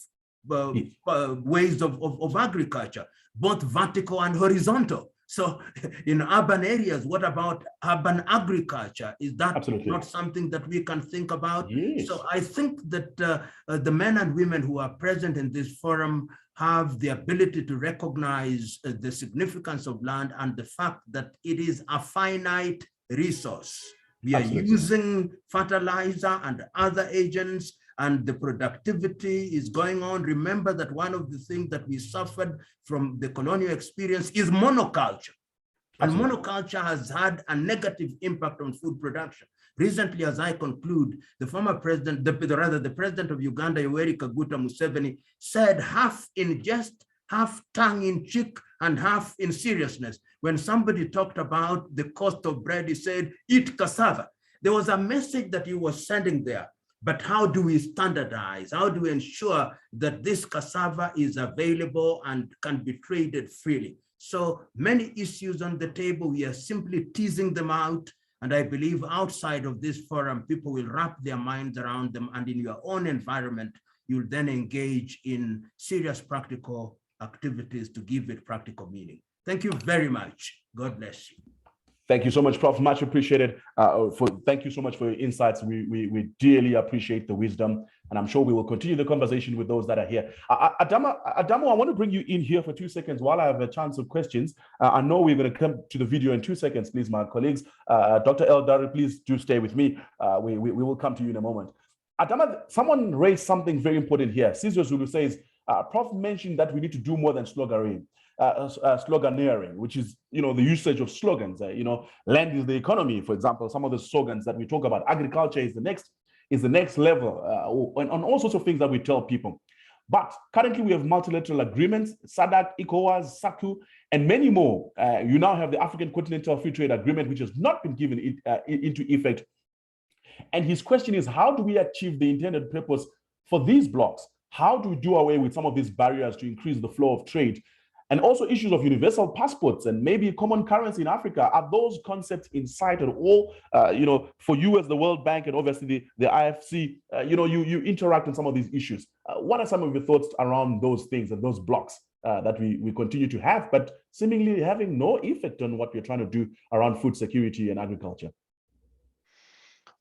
ways of agriculture, both vertical and horizontal. So in urban areas, what about urban agriculture? Is that not something that we can think about? Yes. So I think that the men and women who are present in this forum have the ability to recognize the significance of land and the fact that it is a finite resource. We are using fertilizer and other agents, and the productivity is going on. Remember that one of the things that we suffered from the colonial experience is monoculture. And monoculture has had a negative impact on food production. Recently, as I conclude, the former president, the president of Uganda, Yoweri Kaguta Museveni, said in just half tongue-in-cheek and half in seriousness. When somebody talked about the cost of bread, he said, eat cassava. There was a message that he was sending there. But how do we standardize? How do we ensure that this cassava is available and can be traded freely? So many issues on the table, we are simply teasing them out. And I believe outside of this forum, people will wrap their minds around them, and in your own environment, you'll then engage in serious practical activities to give it practical meaning. Thank you very much. God bless you. Thank you so much, Prof. Much appreciated. Thank you so much for your insights. We dearly appreciate the wisdom, and I'm sure we will continue the conversation with those that are here. Adamo, I want to bring you in here for 2 seconds while I have a chance of questions. I know we're going to come to the video in 2 seconds, please, my colleagues. Dr. Eldari, please do stay with me. We will come to you in a moment. Adamo, someone raised something very important here. Caesar Zulu says, Prof mentioned that we need to do more than sloganeering, which is, the usage of slogans. Land is the economy, for example. Some of the slogans that we talk about, agriculture is the next level, and on all sorts of things that we tell people. But currently we have multilateral agreements, SADC, ECOWAS, SACU, and many more. You now have the African Continental Free Trade Agreement, which has not been given into effect. And his question is, how do we achieve the intended purpose for these blocks? How do we do away with some of these barriers to increase the flow of trade? And also issues of universal passports and maybe a common currency in Africa. Are those concepts in sight at all? For you as the World Bank and obviously the IFC, you interact on some of these issues. What are some of your thoughts around those things and those blocks that we continue to have, but seemingly having no effect on what we're trying to do around food security and agriculture?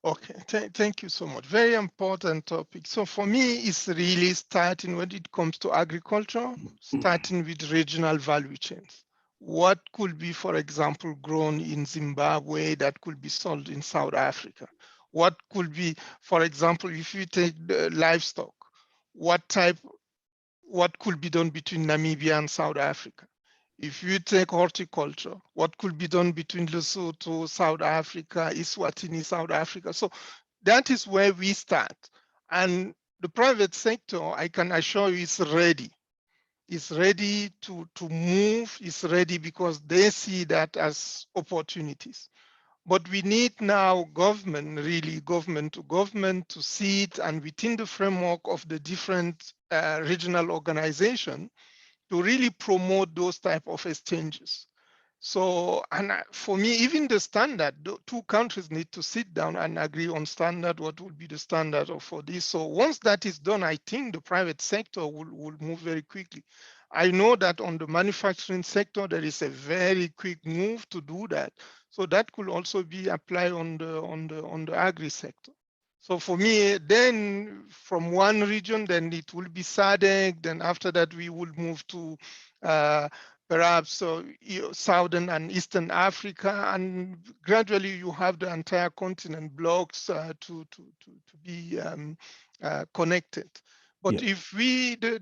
Okay, thank you so much. Very important topic. So for me, it's really starting when it comes to agriculture, starting with regional value chains. What could be, for example, grown in Zimbabwe that could be sold in South Africa? What could be, for example, if you take the livestock, what could be done between Namibia and South Africa? If you take horticulture, what could be done between Lesotho, South Africa, Eswatini, South Africa? So that is where we start. And the private sector, I can assure you, is ready. It's ready to move, it's ready because they see that as opportunities. But we need now government, really government to see it, and within the framework of the different regional organizations, to really promote those type of exchanges. So, and for me, even the standard, the two countries need to sit down and agree on standard, what will be the standard for this. So once that is done, I think the private sector will move very quickly. I know that on the manufacturing sector, there is a very quick move to do that. So that could also be applied on the agri sector. So for me, then from one region, then it will be SADC. Then after that, we will move to perhaps Southern and Eastern Africa, and gradually you have the entire continent blocks to be connected. But yeah,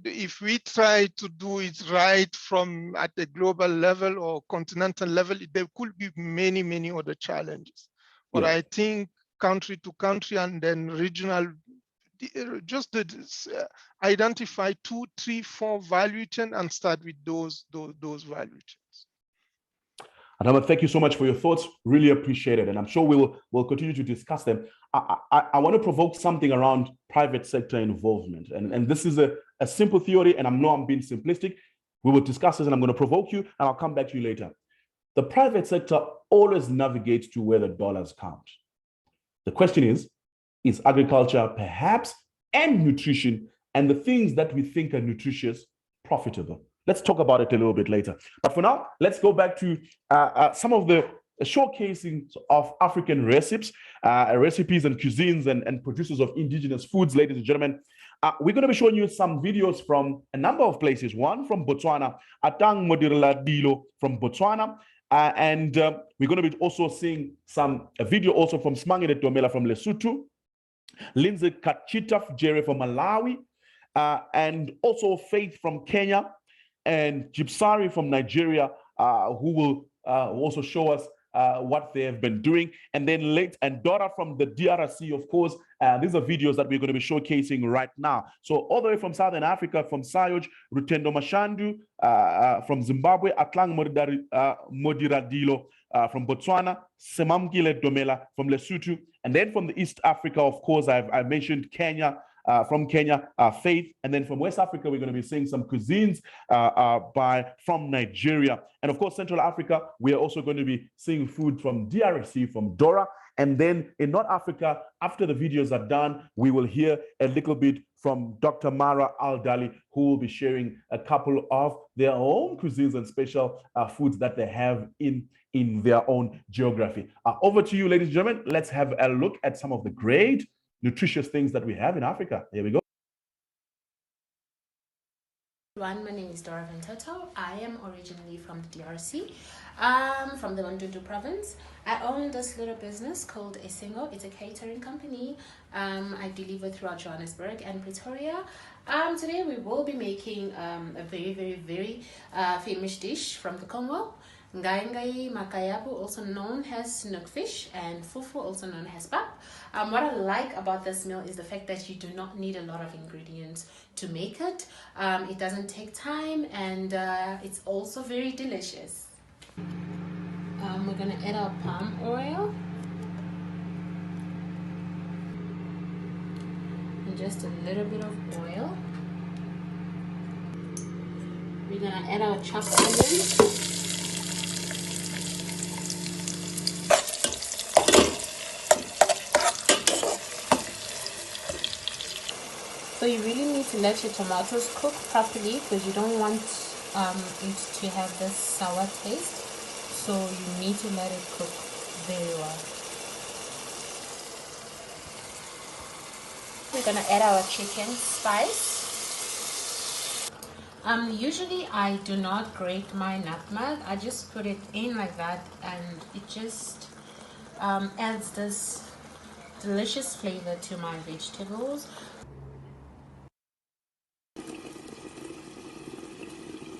if we try to do it right from at the global level or continental level, there could be many other challenges. But yeah, I think country to country and then regional, just identify 2, 3, 4 value chain and start with those value chains. Adamo, thank you so much for your thoughts. Really appreciate it. And I'm sure we'll continue to discuss them. I want to provoke something around private sector involvement. And this is a simple theory, and I know I'm being simplistic. We will discuss this, and I'm going to provoke you, and I'll come back to you later. The private sector always navigates to where the dollars count. The question is agriculture perhaps and nutrition and the things that we think are nutritious profitable? Let's talk about it a little bit later. But for now, let's go back to some of the showcasing of African recipes and cuisines and producers of indigenous foods, ladies and gentlemen. We're going to be showing you some videos from a number of places. One from Botswana, Atang Modirila Dilo from Botswana. And we're going to be also seeing a video also from Smangile Tomela from Lesotho, Lindsay Kachita Jere from Malawi, and also Faith from Kenya, and Jipsari from Nigeria, who will also show us what they have been doing. And then Dora from the DRC, of course. These are videos that we're going to be showcasing right now. So all the way from Southern Africa, from Sayoj, Rutendo Mashandu, from Zimbabwe, Atlang Modiradilo, from Botswana, Semamgile Domela from Lesotho, and then from the East Africa, of course, I mentioned Kenya. From Kenya, Faith, and then from West Africa, we're going to be seeing some cuisines from Nigeria, and of course Central Africa. We are also going to be seeing food from DRC, from Dora, and then in North Africa, after the videos are done, we will hear a little bit from Dr. Mara Al-Dali, who will be sharing a couple of their own cuisines and special foods that they have in their own geography. Over to you, ladies and gentlemen. Let's have a look at some of the great nutritious things that we have in Africa. Here we go. My name is Dora Ventoto. I am originally from the DRC, from the Bandundu province. I own this little business called Esingo. It's a catering company. I deliver throughout Johannesburg and Pretoria. Today we will be making a very, very, very famous dish from the Congo. Ngai makayabu, also known as snookfish, and fufu, also known as pap. What I like about this meal is the fact that you do not need a lot of ingredients to make it. It doesn't take time, and it's also very delicious. We're gonna add our palm oil and just a little bit of oil. We're gonna add our chopped onions. So you really need to let your tomatoes cook properly because you don't want it to have this sour taste. So you need to let it cook very well. We're gonna add our chicken spice. Usually I do not grate my nutmeg. I just put it in like that, and it just adds this delicious flavor to my vegetables.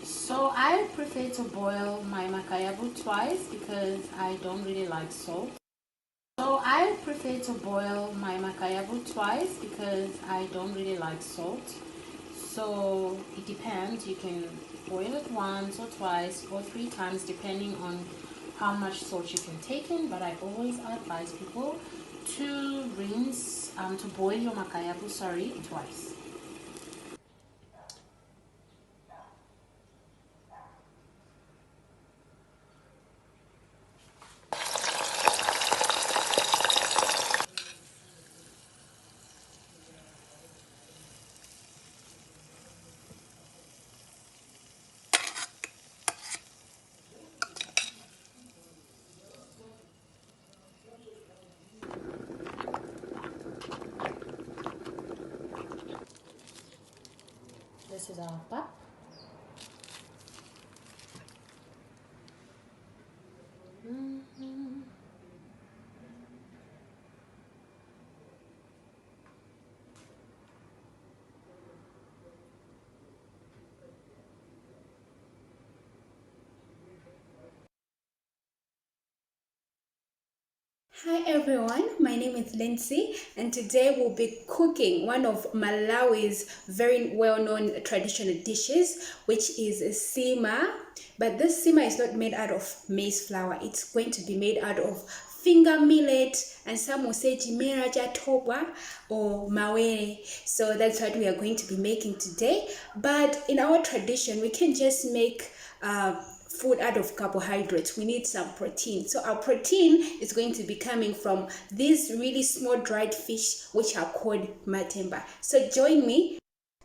So I prefer to boil my makayabu twice because I don't really like salt. So it depends. You can boil it once or twice or 3 times depending on how much salt you can take in. But I always advise people to boil your makayabu, twice. This is our pap. Hi everyone, my name is Lindsay and today we'll be cooking one of Malawi's very well-known traditional dishes, which is a sima. But this sima is not made out of maize flour. It's going to be made out of finger millet, and some will say chimera cha tobwa or mawere. So that's what we are going to be making today. But in our tradition, we can just make food out of carbohydrates. We need some protein. So our protein is going to be coming from these really small dried fish, which are called matemba. So join me.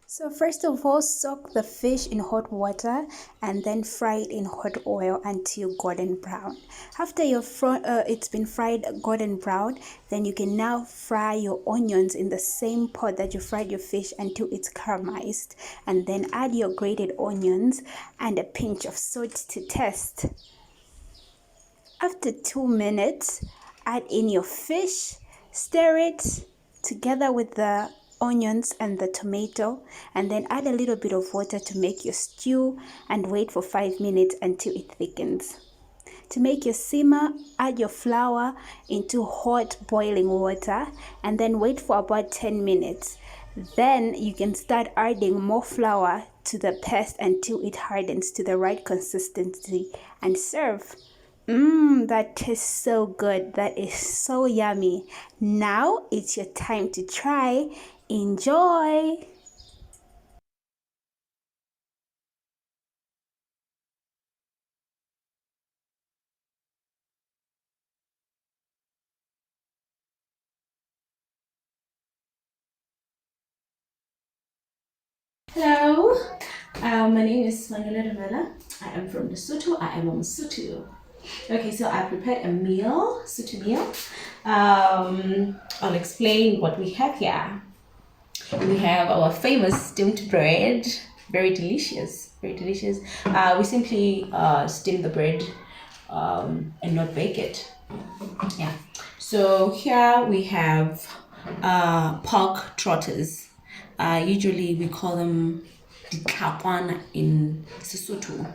So first of all, soak the fish in hot water and then fry it in hot oil until golden brown. After it's been fried golden brown, then you can now fry your onions in the same pot that you fried your fish until it's caramelized, and then add your grated onions and a pinch of salt to taste. After 2 minutes, add in your fish, stir it together with the onions and the tomato, and then add a little bit of water to make your stew and wait for 5 minutes until it thickens. To make your sima, add your flour into hot boiling water and then wait for about 10 minutes. Then you can start adding more flour to the paste until it hardens to the right consistency and serve. That tastes so good. That is so yummy. Now it's your time to try. Enjoy. Hello, my name is Mangala Damela. I am from Lesotho. I am a Mosotho. Okay, so I prepared a meal, Sotho meal. I'll explain what we have here. We have our famous steamed bread, very delicious, very delicious. We simply steam the bread and not bake it. Yeah. So here we have pork trotters. Usually we call them ditlhakwana in Sesotho.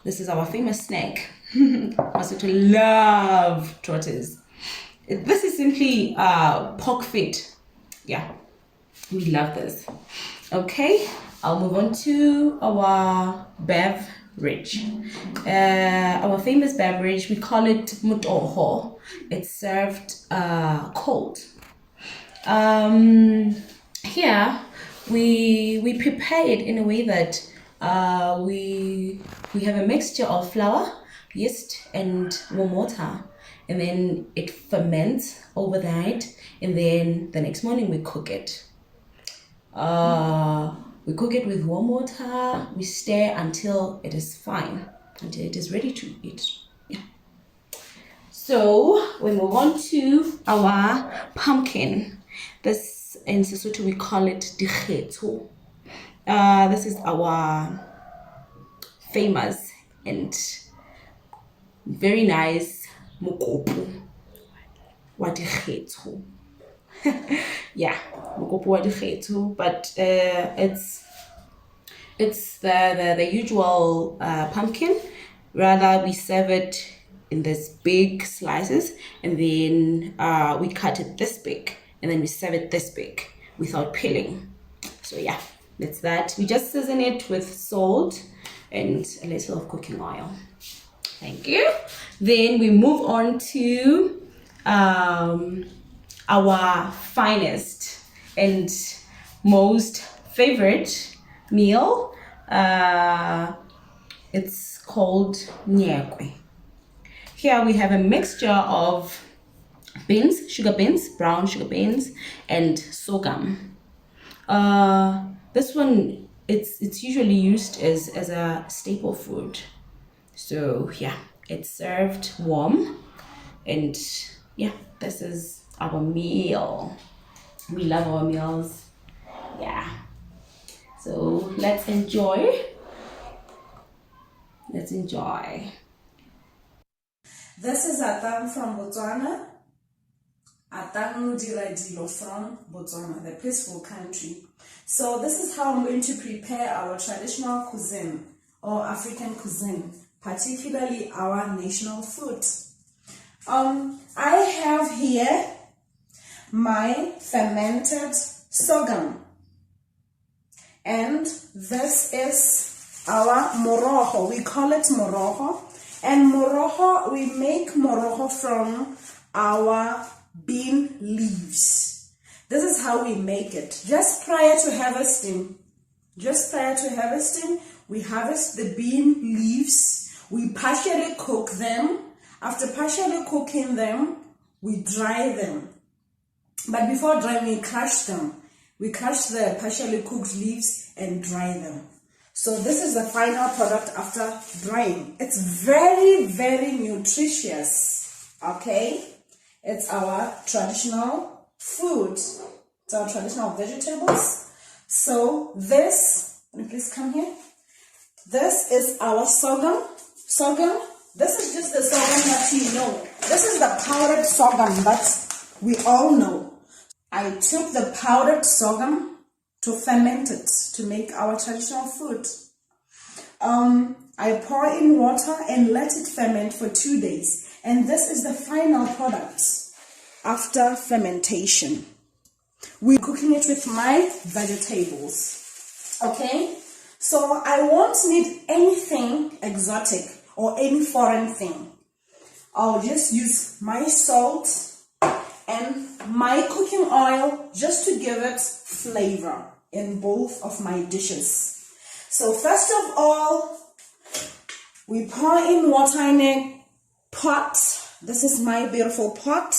This is our famous snack. Sesotho love trotters. This is simply pork feet. Yeah, we love this. Okay, I'll move on to our beverage. Our famous beverage, we call it mutoho. It's served cold. Here we prepare it in a way that we have a mixture of flour, yeast, and warm water, and then it ferments overnight, and then the next morning we cook it. We cook it with warm water. We stir until it is fine, until it is ready to eat. Yeah. So we move on to our pumpkin. This in Sesotho we call it dikgetho. This is our famous and very nice mokopu wa dikgetho. Yeah, mokopu wa dikgetho, but it's the usual pumpkin. Rather, we serve it in this big slices, and then we cut it this big, and then we serve it this big without peeling. So yeah, that's that. We just season it with salt and a little of cooking oil. Thank you. Then we move on to our finest and most favorite meal. It's called nyekwe. Here we have a mixture of beans, sugar beans, brown sugar beans, and sorghum. This one, it's usually used as a staple food. So yeah, it's served warm, and yeah, this is our meal. We love our meals. Yeah. So let's enjoy. Let's enjoy. This is Atang from Botswana. Atang Mudiradilo from Botswana, the peaceful country. So this is how I'm going to prepare our traditional cuisine or African cuisine, particularly our national food. I have here my fermented sorghum, and this is our moroho. We call it moroho, and moroho, we make moroho from our bean leaves. This is how we make it. Just prior to harvesting, we harvest the bean leaves. We partially cook them. After partially cooking them, we dry them. But before drying, we crush them. We crush the partially cooked leaves and dry them. So this is the final product after drying. It's very, very nutritious. Okay? It's our traditional food. It's our traditional vegetables. So this, can you please come here? This is our sorghum. This is just the sorghum that you know. This is the powdered sorghum that we all know. I took the powdered sorghum to ferment it to make our traditional food. I pour in water and let it ferment for 2 days. And this is the final product after fermentation. We're cooking it with my vegetables. Okay? So I won't need anything exotic or any foreign thing. I'll just use my salt and my cooking oil just to give it flavor in both of my dishes. So first of all, we pour in water in a pot. This is my beautiful pot,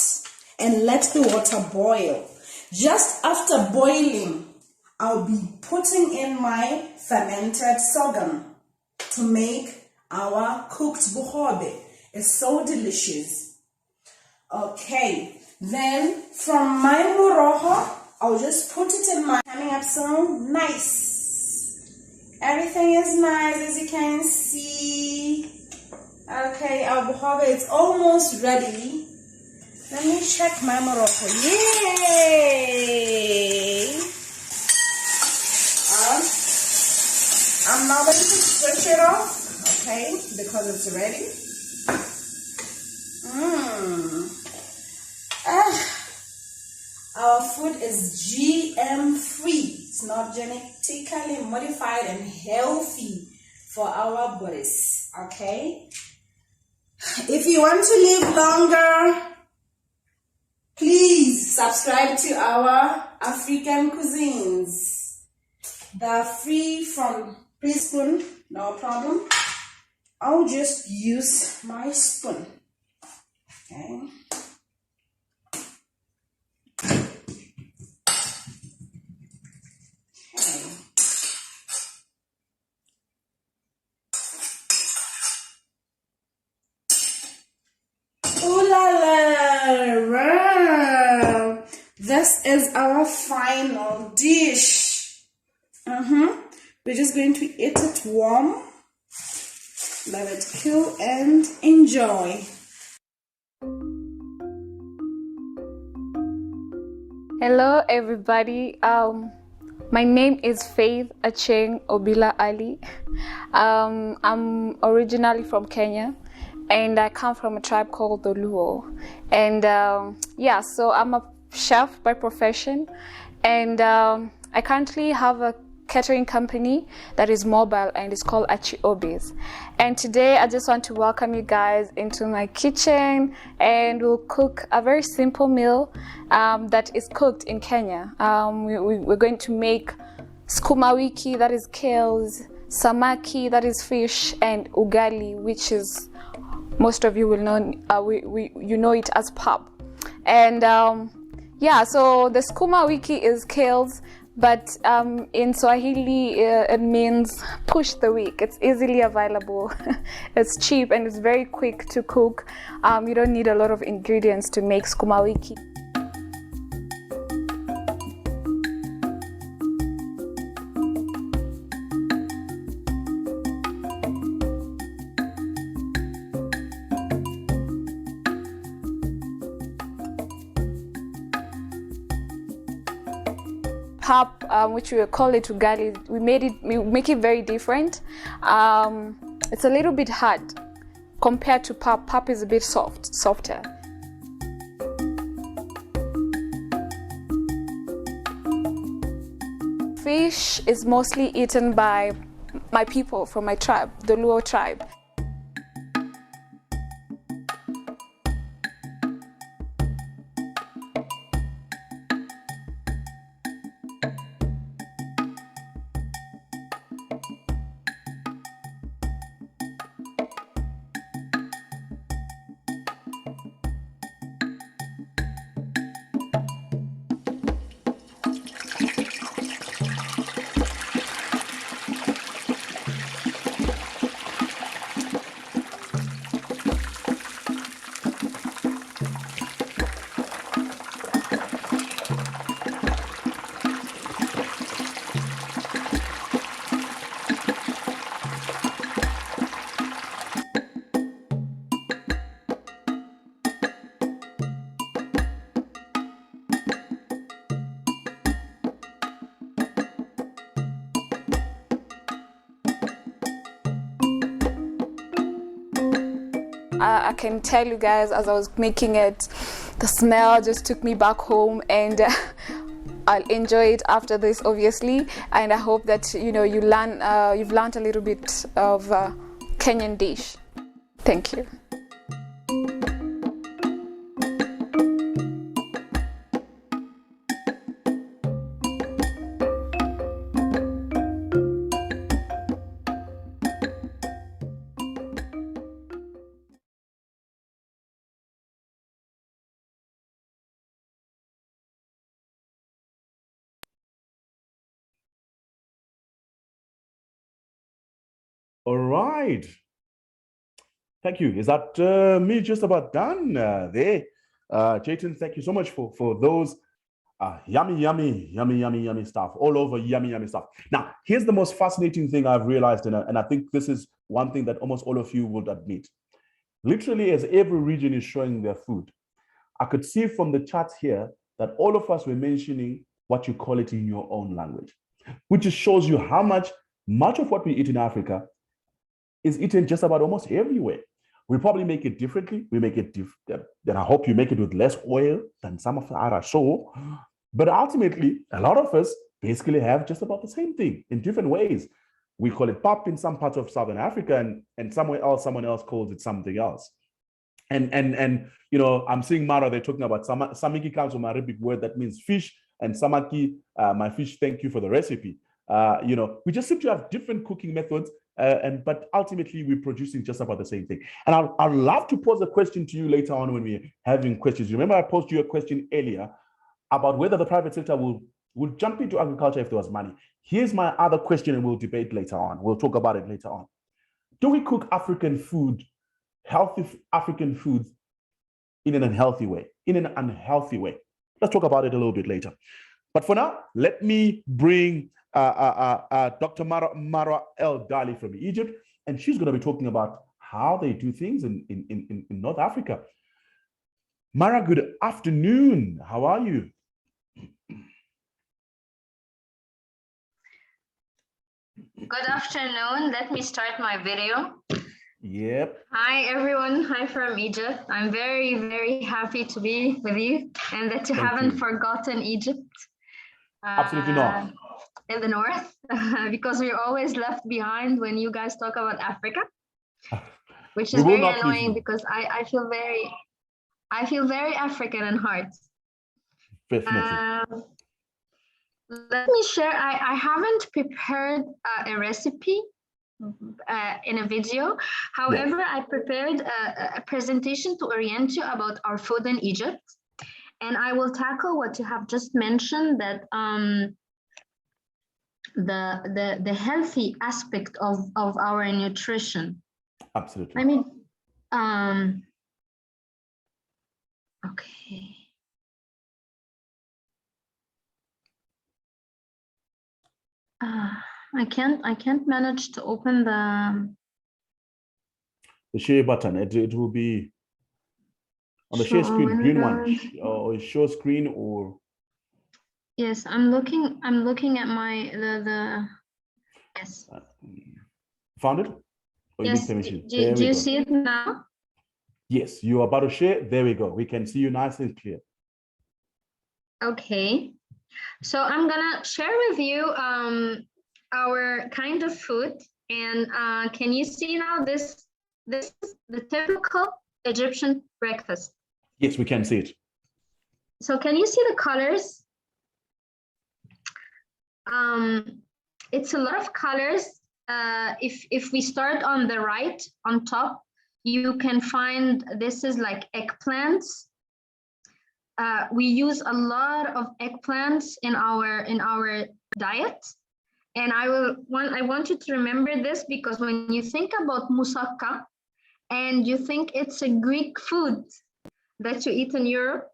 and let the water boil. Just after boiling, I'll be putting in my fermented sorghum to make our cooked bohobe. It's so delicious. Okay, then from my moroho, I'll just put it in my coming up soon. Nice. Everything is nice, as you can see. Okay, our bohobe is almost ready. Let me check my moroho. Yay! I'm now going to switch it off, okay, because it's ready. Our food is GM free. It's not genetically modified and healthy for our bodies, okay? If you want to live longer, please subscribe to our African cuisines. They're free from pre-spoon, no problem. I'll just use my spoon, okay? Ooh la la! This is our final dish. We're just going to eat it warm. Let it cool and enjoy. Hello, everybody. My name is Faith Acheng Obila Ali. I'm originally from Kenya, and I come from a tribe called the Luo. And so I'm a chef by profession, and I currently have a catering company that is mobile, and it's called Achiobis. And today I just want to welcome you guys into my kitchen, and we'll cook a very simple meal that is cooked in Kenya. We're going to make skuma wiki, that is kales, samaki, that is fish, and ugali, which is, most of you will know, you know it as pap. And so the skuma wiki is kales, but in Swahili it means push the week. It's easily available, it's cheap, and it's very quick to cook. You don't need a lot of ingredients to make skuma wiki. Pap, which we call it ugali, we make it very different. It's a little bit hard compared to pap. Pap is a bit softer. Fish is mostly eaten by my people from my tribe, the Luo tribe. I can tell you guys, as I was making it, the smell just took me back home, and I'll enjoy it after this, obviously. And I hope that you've learned a little bit of Kenyan dish. Thank you. All right. Thank you. Is that me just about done there? Jayton, thank you so much for those yummy stuff, all over yummy stuff. Now, here's the most fascinating thing I've realized, and I think this is one thing that almost all of you would admit. Literally, as every region is showing their food, I could see from the charts here that all of us were mentioning what you call it in your own language, which just shows you how much of what we eat in Africa is eaten just about almost everywhere. We probably make it differently. We make it different. Then I hope you make it with less oil than some of our show. But ultimately, a lot of us basically have just about the same thing in different ways. We call it pap in some parts of Southern Africa, and somewhere else, someone else calls it something else. And I'm seeing Mara, they're talking about samaki comes from an Arabic word that means fish, and samaki, my fish, thank you for the recipe. We just seem to have different cooking methods, but ultimately we're producing just about the same thing. And I'd love to pose a question to you later on when we're having questions. Remember, I posed you a question earlier about whether the private sector will jump into agriculture if there was money. Here's my other question, and we'll debate later on. We'll talk about it later on. Do we cook African food, healthy African foods, in an unhealthy way? Let's talk about it a little bit later. But for now, let me bring Dr. Mara El Dali from Egypt, and she's going to be talking about how they do things in North Africa. Mara, good afternoon. How are you? Good afternoon. Let me start my video. Yep. Hi, everyone. Hi from Egypt. I'm very, very happy to be with you and that you haven't forgotten Egypt. Absolutely not. In the north, because we're always left behind when you guys talk about Africa, which is very annoying because I feel very African in heart. Definitely. Let me share. I haven't prepared a recipe in a video. However, I prepared a presentation to orient you about our food in Egypt, and I will tackle what you have just mentioned, that the healthy aspect of our nutrition. Absolutely. I mean, okay. I can't manage to open the share button. It will be on the share screen, green one, or show screen, or yes, I'm looking at my the yes. Found it? Or yes. Permission? Do you see it now? Yes, you are about to share. There we go. We can see you nice and clear. Okay. So I'm gonna share with you our kind of food, and can you see now this is the typical Egyptian breakfast? Yes, we can see it. So can you see the colors? It's a lot of colors. If we start on the right, on top, you can find this is like eggplants. We use a lot of eggplants in our diet, and I want you to remember this, because when you think about moussaka and you think it's a Greek food that you eat in Europe,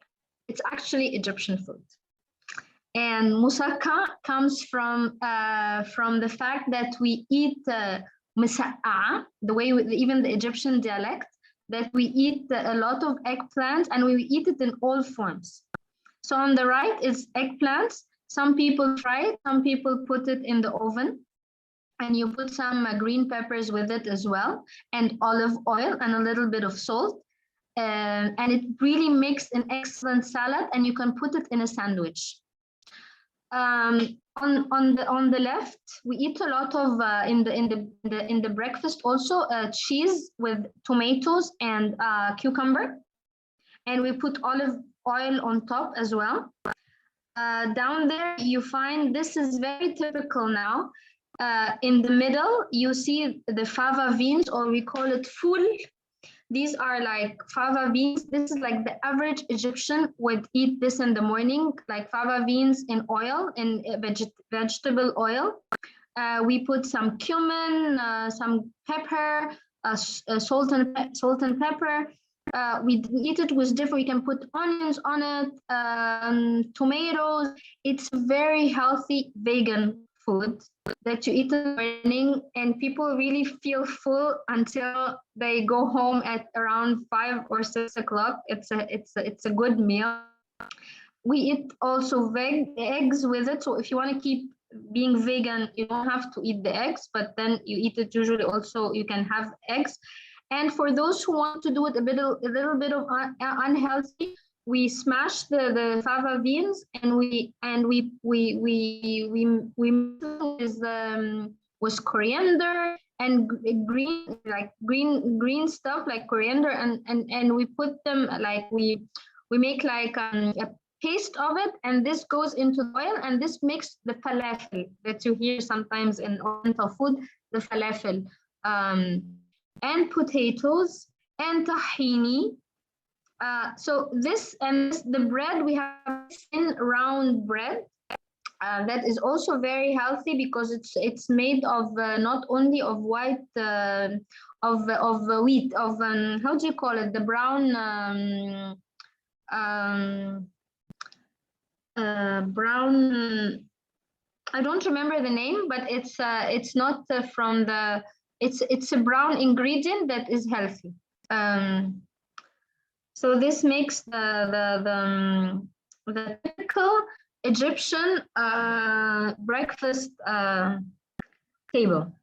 it's actually Egyptian food. And moussaka comes from the fact that we eat مسقعة, the way even the Egyptian dialect, that we eat a lot of eggplants, and we eat it in all forms. So on the right is eggplants. Some people fry it, some people put it in the oven. and you put some green peppers with it as well, and olive oil and a little bit of salt. And it really makes an excellent salad, and you can put it in a sandwich. On the left, we eat a lot of in the breakfast also cheese with tomatoes and cucumber, and we put olive oil on top as well. Down there, you find this is very typical now. In the middle, you see the fava beans, or we call it ful. These are like fava beans. This is like the average Egyptian would eat this in the morning, like fava beans in oil, in vegetable oil. We put some cumin, some pepper, salt and pepper. We eat it with different, we can put onions on it, tomatoes. It's very healthy vegan food that you eat in the morning, and people really feel full until they go home at around 5 or 6 o'clock. It's a good meal. We eat also eggs with it. So if you want to keep being vegan, you don't have to eat the eggs, but then you eat it usually also, you can have eggs. And for those who want to do it a little bit of unhealthy, we smash the fava beans, and we mix with coriander and green stuff like coriander, and we put them like we make like a paste of it, and this goes into the oil, and this makes the falafel that you hear sometimes in Oriental food, the falafel. And potatoes and tahini. So this and the bread, we have thin round bread that is also very healthy, because it's made of not only of white of wheat, of how do you call it, the brown brown, I don't remember the name, but it's not from the, it's a brown ingredient that is healthy. So this makes the typical Egyptian breakfast table.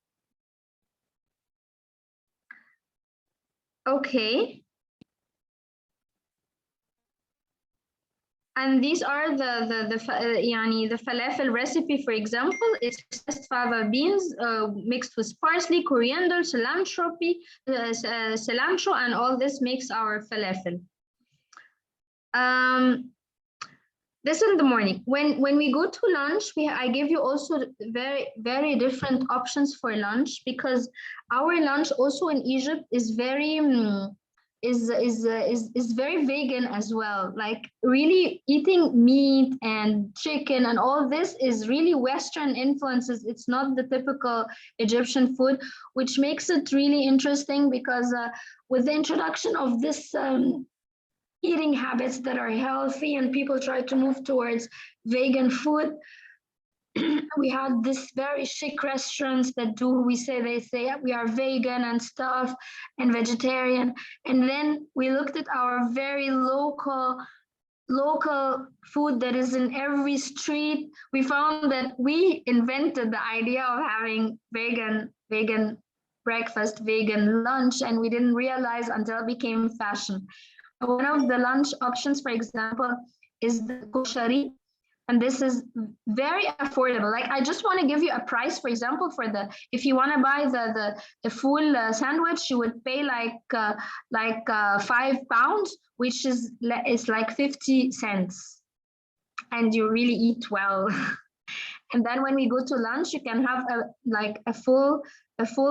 Okay. And these are the falafel recipe, for example. It's just fava beans mixed with parsley, coriander, cilantro, and all this makes our falafel. This in the morning. When we go to lunch, I give you also very different options for lunch, because our lunch also in Egypt is very is very vegan as well. Like really eating meat and chicken and all this is really Western influences. It's not the typical Egyptian food, which makes it really interesting, because with the introduction of this eating habits that are healthy and people try to move towards vegan food, we had this very chic restaurants that they say we are vegan and stuff and vegetarian, and then we looked at our very local food that is in every street. We found that we invented the idea of having vegan breakfast, vegan lunch, and we didn't realize until it became fashion. One of the lunch options, for example, is the koshari. And this is very affordable. Like, I just want to give you a price, for example, for if you want to buy the full sandwich, you would pay like £5, which is like 50 cents. And you really eat well. And then when we go to lunch, you can have a full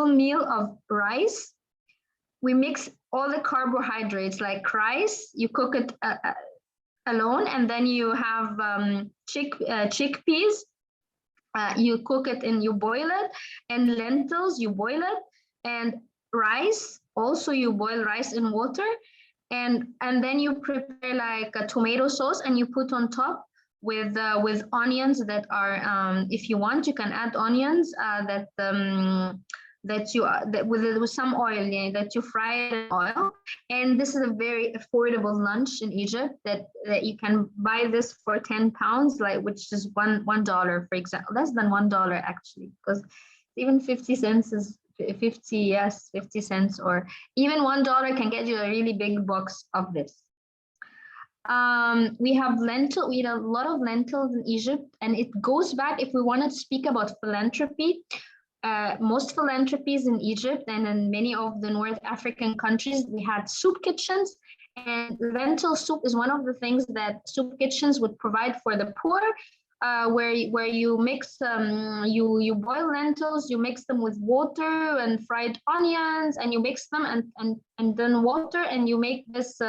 meal of rice. We mix all the carbohydrates, like rice, you cook it alone, and then you have chickpeas, you cook it and you boil it, and lentils, you boil it, and rice, also you boil rice in water, and then you prepare like a tomato sauce, and you put on top with onions that are, if you want, you can add onions with some oil, that you fry in oil. And this is a very affordable lunch in Egypt that you can buy this for £10, which is $1, for example, less than $1 actually, because Even 50 cents is 50, yes, 50 cents, or even $1 can get you a really big box of this. We have we eat a lot of lentils in Egypt, and it goes back, if we want to speak about philanthropy, most philanthropies in Egypt and in many of the North African countries, we had soup kitchens, and lentil soup is one of the things that soup kitchens would provide for the poor, where you mix, you boil lentils, you mix them with water and fried onions, and you mix them and then water, and you make this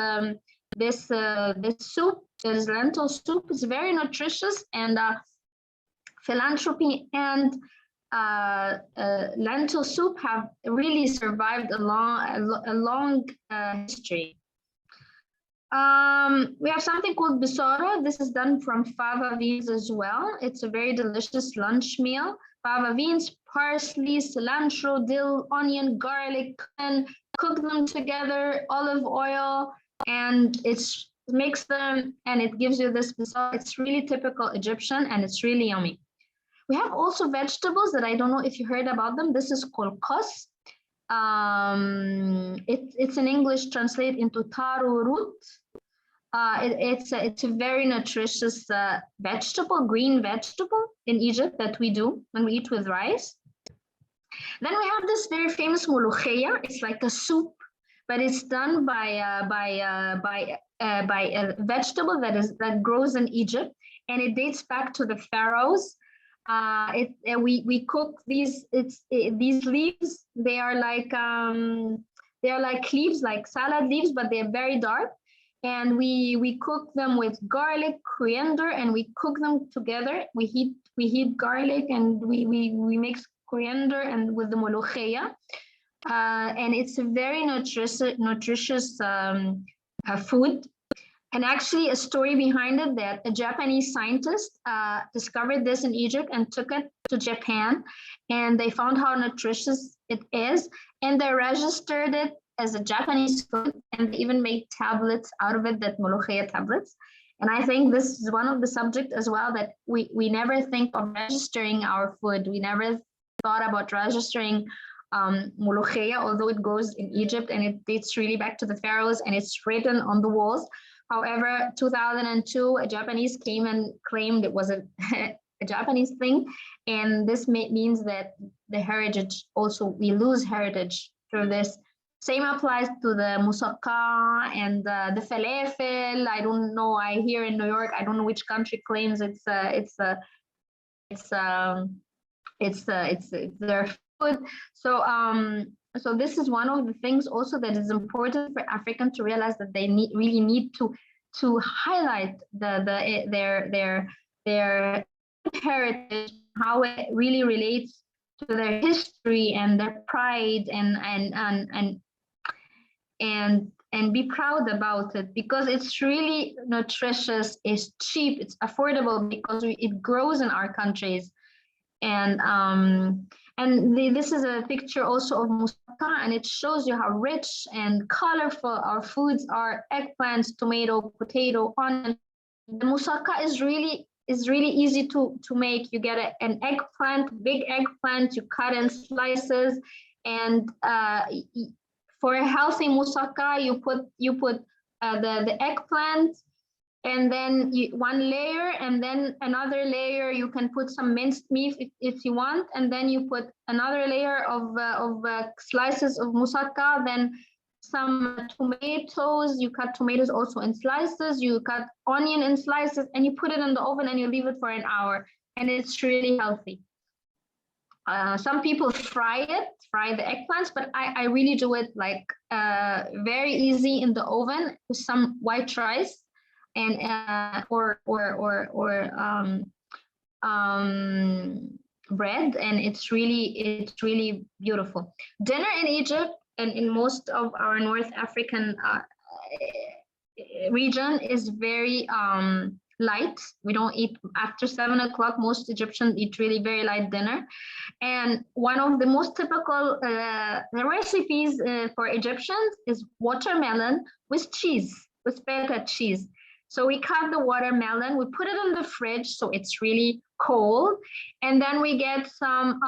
this soup, this lentil soup. Is very nutritious, and philanthropy and lentil soup have really survived a long history. We have something called bisara. This is done from fava beans as well. It's a very delicious lunch meal. Fava beans, parsley, cilantro, dill, onion, garlic, and cook them together, olive oil, and it's mix them, and it gives you this bisara. It's really typical Egyptian, and it's really yummy. We have also vegetables that I don't know if you heard about them. This is called kos. It's in English translate into taro root. It's a very nutritious vegetable, green vegetable in Egypt that we do when we eat with rice. Then we have this very famous molokhia. It's like a soup, but it's done by a vegetable that grows in Egypt, and it dates back to the pharaohs. We cook these leaves. They are like leaves, like salad leaves, but they're very dark. And we cook them with garlic, coriander, and we cook them together. We heat garlic, and we mix coriander and with the molokhia. And it's a very nutritious food. And actually, a story behind it, that a Japanese scientist discovered this in Egypt and took it to Japan, and they found how nutritious it is, and they registered it as a Japanese food, and they even made tablets out of it, that molokhia tablets. And I think this is one of the subjects as well, that we never think of registering our food. We never thought about registering molokhia, although it grows in Egypt and it dates really back to the pharaohs, and it's written on the walls. However, 2002, a Japanese came and claimed it was a Japanese thing. And this means that the heritage also, we lose heritage through this. Same applies to the moussaka and the falafel. I don't know, I hear in New York, I don't know which country claims it's their food. So this is one of the things also that is important for Africans to realize, that they really need to highlight their heritage, how it really relates to their history and their pride, and be proud about it, because it's really nutritious, it's cheap, it's affordable, because it grows in our countries. And this is a picture also of moussaka, and it shows you how rich and colorful our foods are: eggplants, tomato, potato, onion. The moussaka is really easy to make. You get an eggplant, big eggplant, you cut in slices, and for a healthy moussaka, you put the eggplant, and then one layer, and then another layer, you can put some minced meat if you want, and then you put another layer of slices of moussaka, then some tomatoes, you cut tomatoes also in slices, you cut onion in slices, and you put it in the oven and you leave it for an hour, and it's really healthy. Some people fry the eggplants, but I really do it like very easy in the oven with some white rice, and or bread, and it's really beautiful. Dinner in Egypt and in most of our North African region is very light. We don't eat after 7 o'clock. Most Egyptians eat really very light dinner, and one of the most typical recipes for Egyptians is watermelon with cheese, with feta cheese. So we cut the watermelon, we put it in the fridge, so it's really cold. And then we get some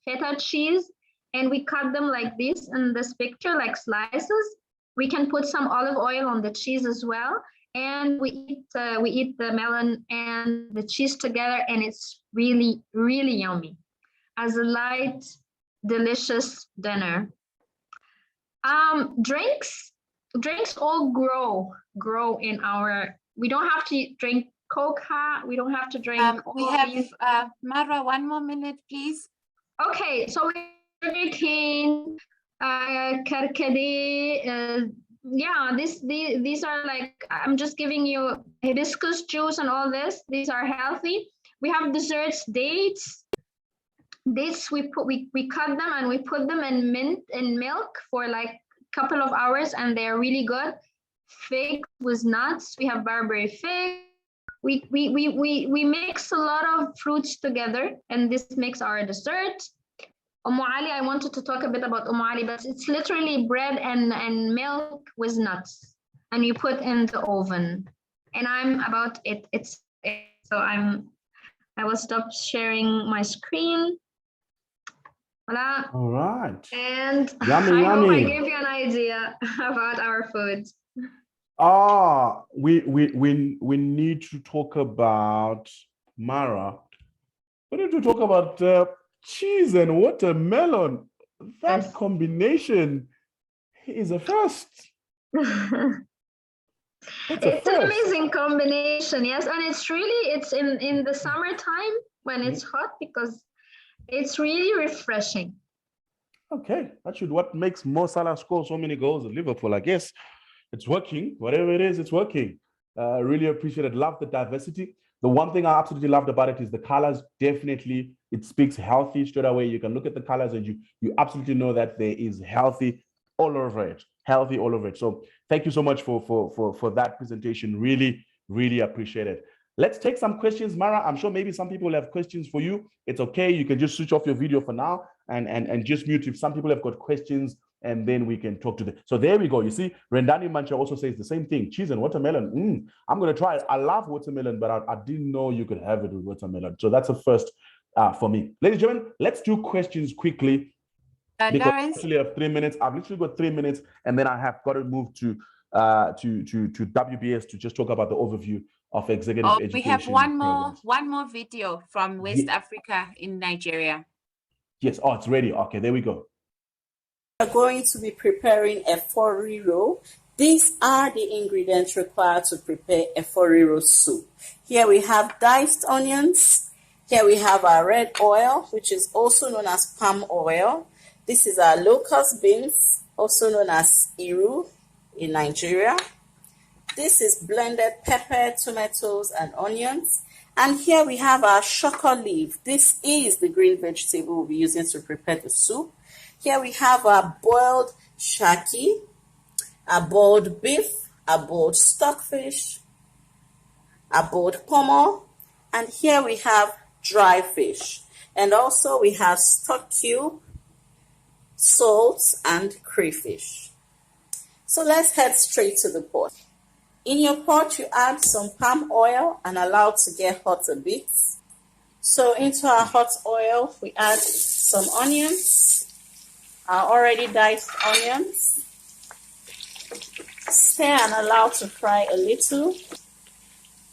feta cheese, and we cut them like this in this picture, like slices. We can put some olive oil on the cheese as well. And we eat the melon and the cheese together, and it's really, really yummy as a light, delicious dinner. Drinks all grow in our. We don't have to drink coca. We don't have to drink. We have Mara, 1 more minute, please. Okay, so sugar cane, karkade. Yeah, these are like, I'm just giving you hibiscus juice and all this. These are healthy. We have desserts, dates. Dates, we cut them and we put them in milk for like a couple of hours, and they're really good. Fig with nuts. We have Barbary fig. We mix a lot of fruits together, and this makes our dessert. Ali, I wanted to talk a bit about Ali, but it's literally bread and milk with nuts, and you put in the oven. And I'm about it. So I will stop sharing my screen. Voila. All right. And Yummy, I hope I yummy. gave you an idea about our food. We need to talk about Mara. We need to talk about cheese and watermelon. That Yes. combination is a first. That's a It's an first. amazing combination, yes, and it's in the summertime when it's hot, because it's really refreshing. Okay, that should what makes Mo Salah score so many goals at Liverpool. I guess it's working. Whatever it is, it's working. Really appreciate it. Love the diversity. The one thing I absolutely loved about it is the colors. Definitely, it speaks healthy straight away. You can look at the colors and you absolutely know that there is healthy all over it. Healthy all over it. So thank you so much for that presentation. Really, really appreciate it. Let's take some questions, Mara. I'm sure maybe some people have questions for you. It's okay. You can just switch off your video for now and just mute if some people have got questions, and then we can talk to them. So there we go. You see, Rendani Mancha also says the same thing. Cheese and watermelon. I'm going to try it. I love watermelon, but I didn't know you could have it with watermelon. So that's a first for me. Ladies and gentlemen, let's do questions quickly. Because Lawrence, I actually have 3 minutes. I've literally got 3 minutes, and then I have got to move to WBS to just talk about the overview of executive education. we have programs. one more video from West Africa in Nigeria. Yes. Oh, it's ready. Okay, there we go. We are going to be preparing a foriro. These are the ingredients required to prepare a foriro soup. Here we have diced onions. Here we have our red oil, which is also known as palm oil. This is our locust beans, also known as iru in Nigeria. This is blended pepper, tomatoes, and onions. And here we have our shoko leaf. This is the green vegetable we'll be using to prepare the soup. Here we have our boiled shaki, our boiled beef, our boiled stockfish, our boiled pomo, and here we have dry fish. And also we have stock cube, salt, and crayfish. So let's head straight to the pot. In your pot, you add some palm oil and allow it to get hot a bit. So into our hot oil, we add some onions, our already diced onions. Stir and allow to fry a little.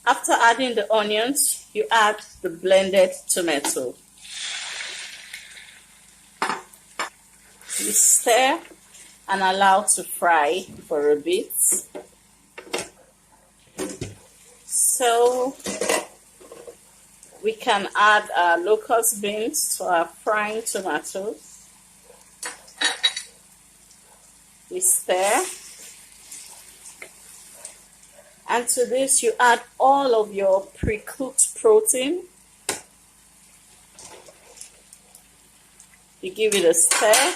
After adding the onions, you add the blended tomato. You stir and allow to fry for a bit. So we can add our locust beans to our frying tomatoes. We stir. And to this, you add all of your pre-cooked protein. You give it a stir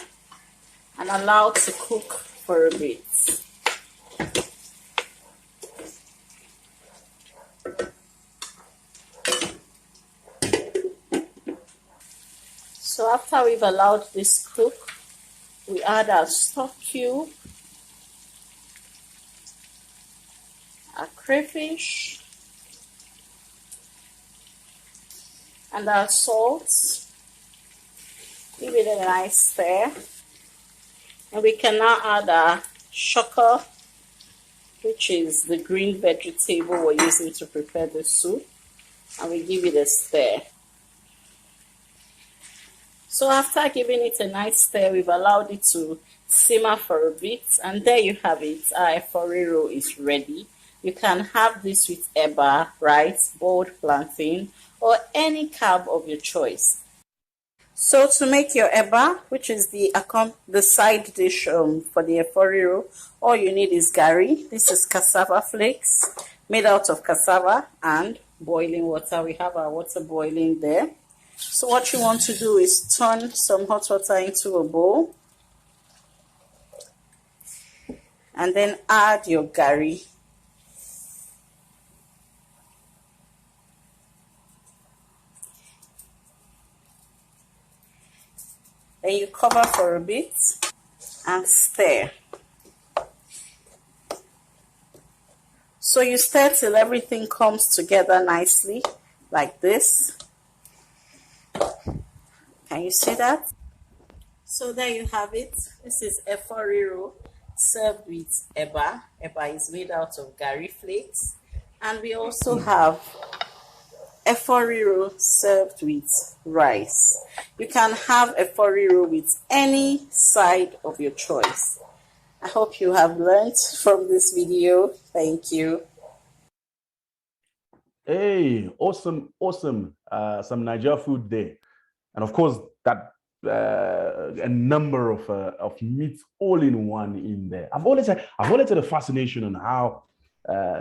and allow it to cook for a bit. So after we've allowed this cook, we add our stock cube, our crayfish, And our salt. Give it a nice stir. And we can now add our shoko, which is the green vegetable we're using to prepare the soup. And we give it a stir. So after giving it a nice stir, we've allowed it to simmer for a bit. And there you have it. Our eforiro is ready. You can have this with eba, rice, boiled plantain, or any carb of your choice. So to make your eba, which is the side dish for the eforiro, all you need is gari. This is cassava flakes made out of cassava and boiling water. We have our water boiling there. So what you want to do is turn some hot water into a bowl and then add your gari. Then you cover for a bit and stir. So you stir till everything comes together nicely, like this. Can you see that? So there you have it. This is eforiro served with eba. Eba is made out of gari flakes. And we also have eforiro served with rice. You can have eforiro with any side of your choice. I hope you have learned from this video. Thank you. Hey, awesome. Some Niger food there. And of course, that a number of meats all in one in there. I've always had a fascination on how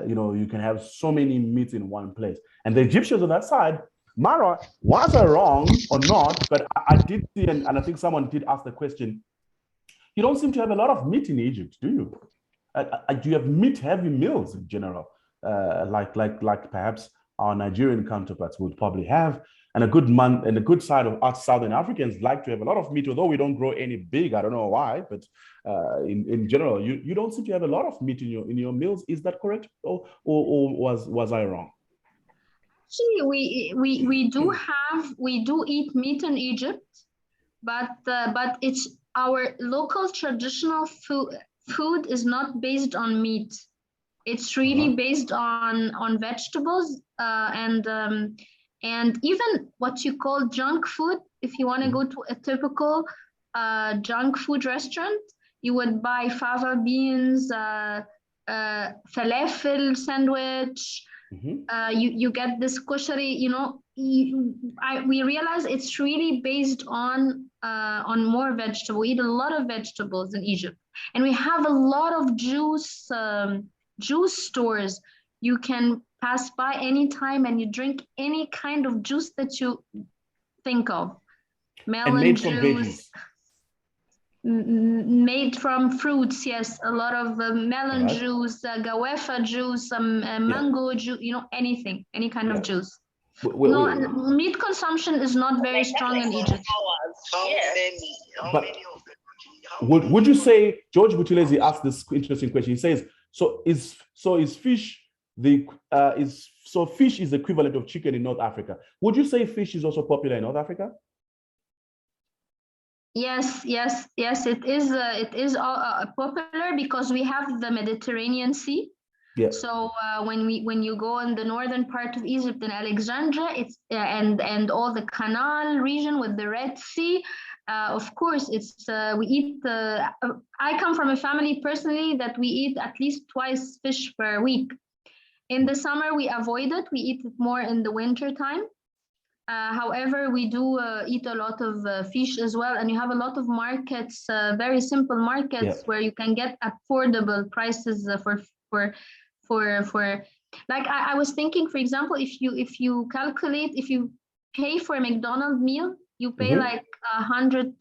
you can have so many meats in one place. And the Egyptians on that side, Mara, was I wrong or not? But I did see, and I think someone did ask the question. You don't seem to have a lot of meat in Egypt, do you? Do you have meat-heavy meals in general, like perhaps our Nigerian counterparts would probably have? And a good side of us Southern Africans like to have a lot of meat, although we don't grow any big. I don't know why, but in general, you don't seem to have a lot of meat in your meals. Is that correct, or was I wrong? Actually, we do eat meat in Egypt, but it's our local traditional food is not based on meat. It's really based on vegetables and even what you call junk food. If you want to go to a typical junk food restaurant, you would buy fava beans, falafel sandwich. You get this kushari. We realize it's really based on more vegetable. We eat a lot of vegetables in Egypt, and we have a lot of juice stores. You can pass by anytime and you drink any kind of juice that you think of. Melon juice. Made from fruits, yes. A lot of melon juice, gawefa juice, mango juice, anything, any kind of juice. Meat consumption is not very strong in Egypt. But would you say, George Butulezi asked this interesting question. He says, is fish fish is equivalent of chicken in North Africa? Would you say fish is also popular in North Africa? Yes, it is popular because we have the Mediterranean Sea. Yeah. So when you go in the northern part of Egypt in Alexandria, it's and all the Canal region with the Red Sea, of course, it's we eat. I come from a family personally that we eat at least twice fish per week. In the summer, we avoid it. We eat it more in the winter time. However, we do eat a lot of fish as well, and you have a lot of markets, very simple markets where you can get affordable prices for like I was thinking, for example, if you calculate, if you pay for a McDonald's meal, you pay like £150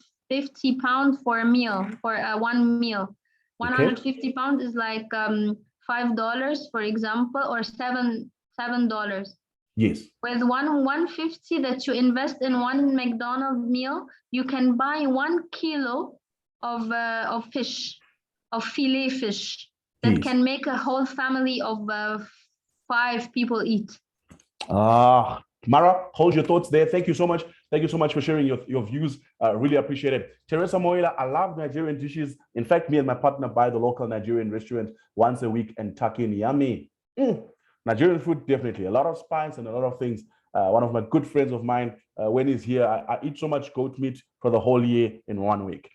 for a meal, for one meal. 150 pounds is like $5, for example, or $7. Yes. With 150 that you invest in one McDonald's meal, you can buy 1 kilo of fish, of filet fish, that can make a whole family of 5 people eat. Mara, hold your thoughts there. Thank you so much. Thank you so much for sharing your views. Really appreciate it. Teresa Moila, I love Nigerian dishes. In fact, me and my partner buy the local Nigerian restaurant once a week and tuck in. Yummy. Nigerian food, definitely. A lot of spice and a lot of things. One of my good friends of mine, when he's here, I eat so much goat meat for the whole year in 1 week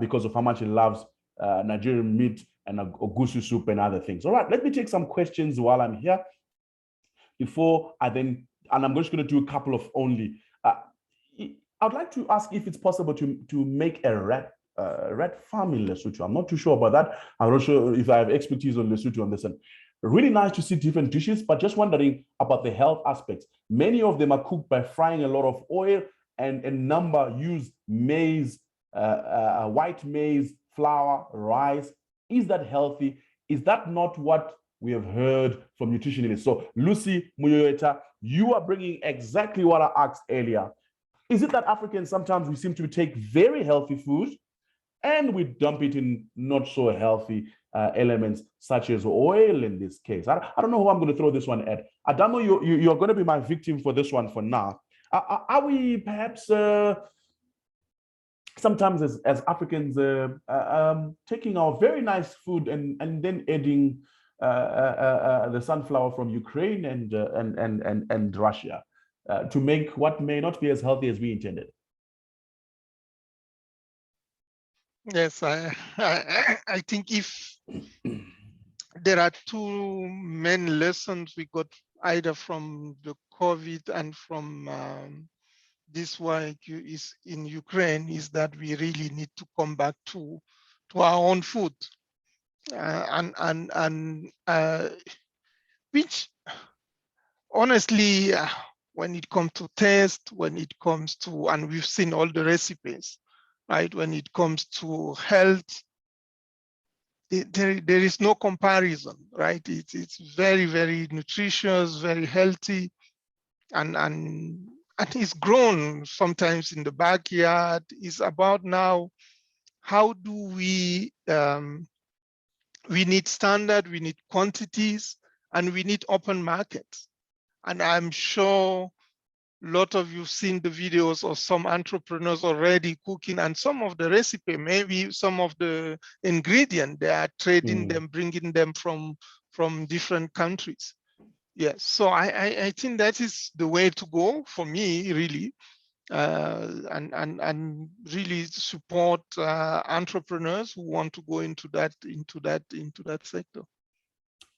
because of how much he loves Nigerian meat and ogusu soup and other things. All right, let me take some questions while I'm here before I then, and I'm just going to do a couple of only. I'd like to ask if it's possible to make a red farm in Lesotho. I'm not too sure about that. I'm not sure if I have expertise on Lesotho on this one. Really nice to see different dishes, but just wondering about the health aspects. Many of them are cooked by frying a lot of oil, and a number use maize, white maize, flour, rice. Is that healthy? Is that not what we have heard from nutritionists? So Lucy Muyoeta, you are bringing exactly what I asked earlier. Is it that Africans sometimes we seem to take very healthy food and we dump it in not so healthy elements such as oil in this case? I don't know who I'm going to throw this one at. Adamo, you're going to be my victim for this one for now. Are we perhaps sometimes as Africans taking our very nice food and then adding the sunflower from Ukraine and Russia to make what may not be as healthy as we intended? Yes, I think if there are two main lessons we got either from the COVID and from this war is in Ukraine, is that we really need to come back to our own food, which honestly, when it comes to taste, when it comes to, and we've seen all the recipes, right? When it comes to health, there is no comparison, right? It's very, very nutritious, very healthy, and it's grown sometimes in the backyard. It's about now, how do we need standard, we need quantities, and we need open markets. And I'm sure a lot of you've seen the videos of some entrepreneurs already cooking, and some of the recipe, maybe some of the ingredient, they are trading them, bringing them from different countries. Yes, so I think that is the way to go for me, really, and really support entrepreneurs who want to go into that sector.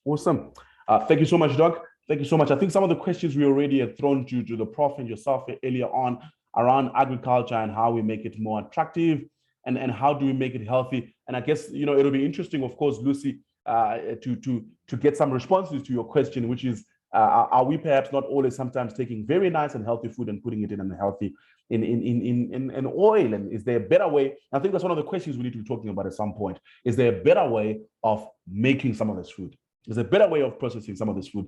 Awesome. Thank you so much, Doc. Thank you so much. I think some of the questions we already had thrown to the Prof and yourself earlier on around agriculture and how we make it more attractive and how do we make it healthy. And I guess, it'll be interesting, of course, Lucy, to get some responses to your question, which is, are we perhaps not always sometimes taking very nice and healthy food and putting it in unhealthy in oil? And is there a better way? I think that's one of the questions we need to be talking about at some point. Is there a better way of making some of this food? Is there a better way of processing some of this food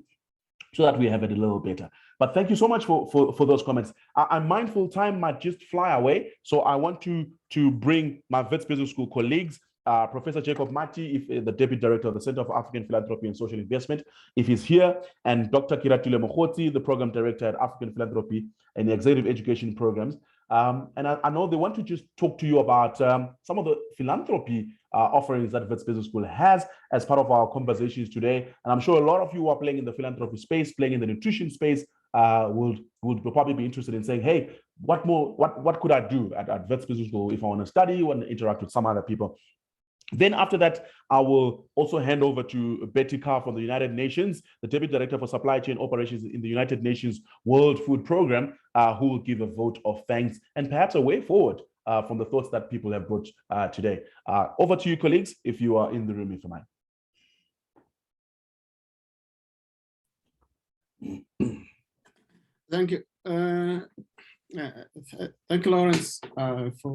so that we have it a little better? But thank you so much for those comments. I'm mindful time might just fly away. So I want to bring my Wits Business School colleagues, Professor Jacob Mati, if the Deputy Director of the Center for African Philanthropy and Social Investment, if he's here, and Dr. Kiratile Mokhoti, the Program Director at African Philanthropy and the Executive Education Programs. And I know they want to just talk to you about some of the philanthropy offerings that Wits Business School has as part of our conversations today. And I'm sure a lot of you who are playing in the philanthropy space, playing in the nutrition space, would probably be interested in saying, hey, what could I do at Wits Business School if I want to study, want to interact with some other people? Then after that, I will also hand over to Betty Carr from the United Nations, the Deputy Director for Supply Chain Operations in the United Nations World Food Program, who will give a vote of thanks and perhaps a way forward from the thoughts that people have brought today. Over to you, colleagues, if you are in the room, if you mind. Thank you. Thank you, Lawrence.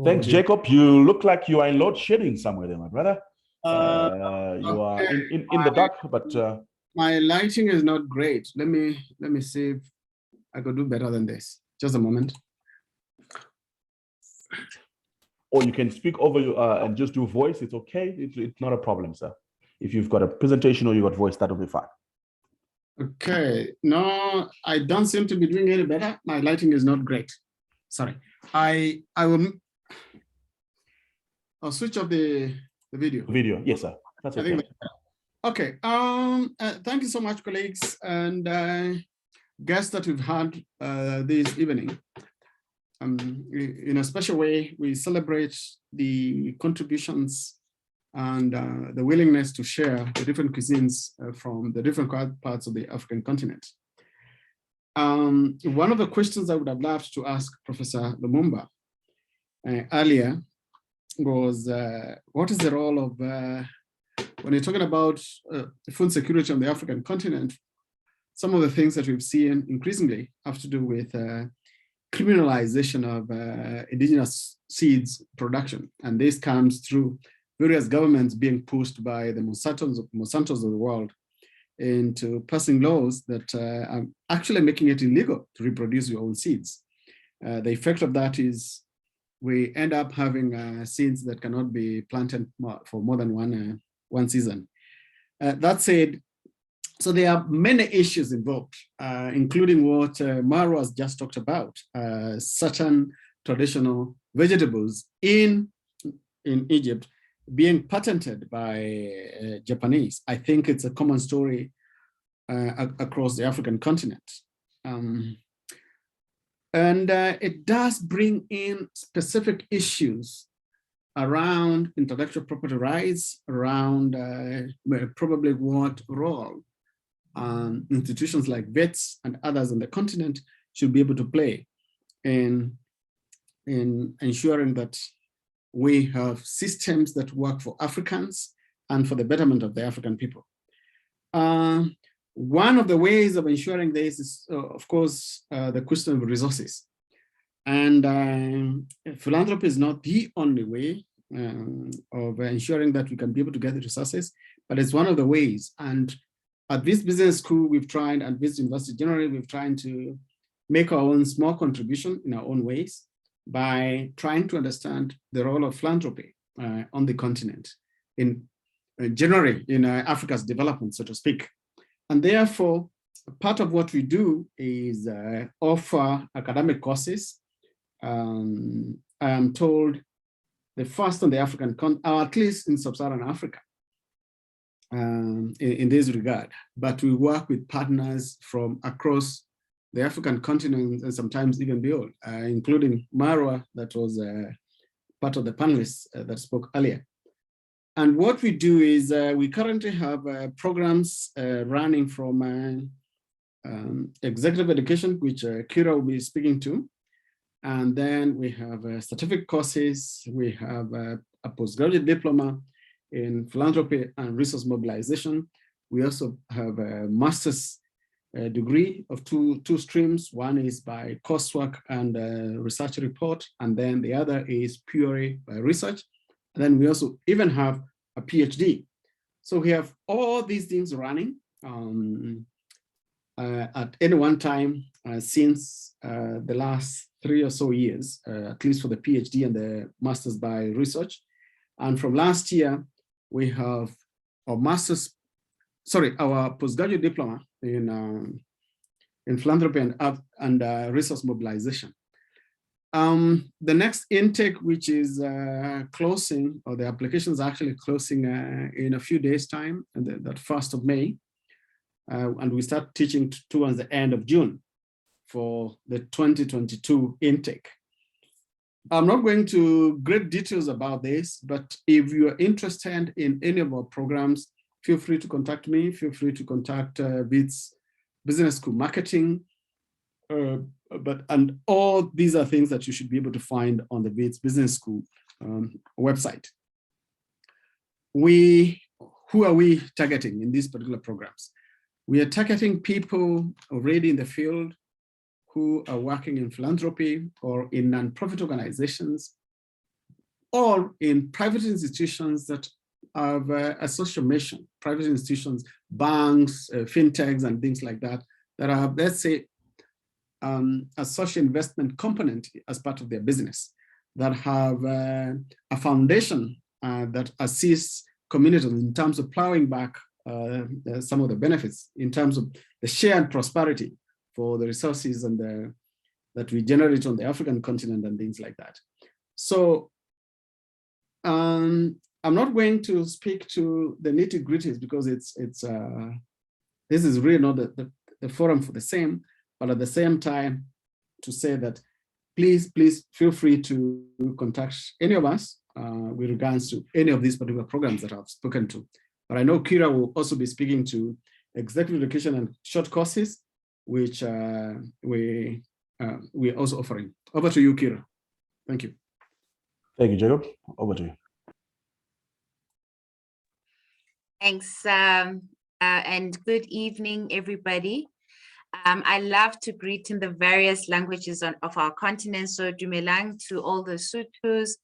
Thanks, Jacob. You look like you are in load shedding somewhere there, my brother. You are in the dark, but my lighting is not great. Let me see if I could do better than this. Just a moment. Or you can speak over you and just do voice. It's okay. It's not a problem, sir. If you've got a presentation or you got voice, that'll be fine. Okay, no, I don't seem to be doing any better. My lighting is not great. Sorry. I'll switch off the video. Video, yes, sir. That's okay. Okay. Thank you so much, colleagues and guests that we've had this evening. In a special way, we celebrate the contributions and the willingness to share the different cuisines from the different parts of the African continent. One of the questions I would have loved to ask Professor Lumumba earlier was, what is the role of, when you're talking about food security on the African continent, some of the things that we've seen increasingly have to do with criminalization of indigenous seeds production. And this comes through various governments being pushed by the Monsantos of the world into passing laws that are actually making it illegal to reproduce your own seeds. The effect of that is we end up having seeds that cannot be planted for more than one season. That said, so there are many issues involved, including what Maro has just talked about, certain traditional vegetables in Egypt being patented by Japanese. I think it's a common story across the African continent. And it does bring in specific issues around intellectual property rights, around probably what role institutions like VETS and others on the continent should be able to play in ensuring that we have systems that work for Africans and for the betterment of the African people. One of the ways of ensuring this is, of course, the question of resources. And philanthropy is not the only way of ensuring that we can be able to get the resources, but it's one of the ways. And at this business school, we've tried, and this university generally, we've tried to make our own small contribution in our own ways by trying to understand the role of philanthropy on the continent, generally in Africa's development, so to speak. And therefore, part of what we do is offer academic courses. I am told the first on the African continent, or at least in sub-Saharan Africa, in this regard. But we work with partners from across the African continent and sometimes even beyond, including Marwa, that was part of the panelists that spoke earlier. And what we do is we currently have programs running from executive education, which Kira will be speaking to. And then we have certificate courses. We have a postgraduate diploma in philanthropy and resource mobilization. We also have a master's degree of two streams. One is by coursework and research report, and then the other is purely by research. And then we also even have a PhD. So we have all these things running at any one time since the last 3 or so years, at least for the PhD and the master's by research. And from last year, we have our our postgraduate diploma in philanthropy and resource mobilization. The next intake, which is closing, or the application is actually closing in a few days' time, and that 1st of May, and we start teaching towards the end of June for the 2022 intake. I'm not going to great details about this, but if you are interested in any of our programs, feel free to contact me, feel free to contact BITS Business School Marketing, and all these are things that you should be able to find on the BITS Business School website. Who are we targeting in these particular programs? We are targeting people already in the field who are working in philanthropy or in nonprofit organizations or in private institutions that have a social mission, private institutions, banks, fintechs, and things like that, that have, let's say, a social investment component as part of their business, that have a foundation that assists communities in terms of plowing back some of the benefits in terms of the shared prosperity for the resources and that we generate on the African continent and things like that. So I'm not going to speak to the nitty-gritties because this is really not the forum for the same, but at the same time to say that please feel free to contact any of us with regards to any of these particular programs that I've spoken to. But I know Kira will also be speaking to executive education and short courses, which we're also offering. Over to you, Kira. Thank you. Thank you, Jacob. Over to you. Thanks, and good evening, everybody. I love to greet in the various languages of our continent. So dumelang to all the Sothos,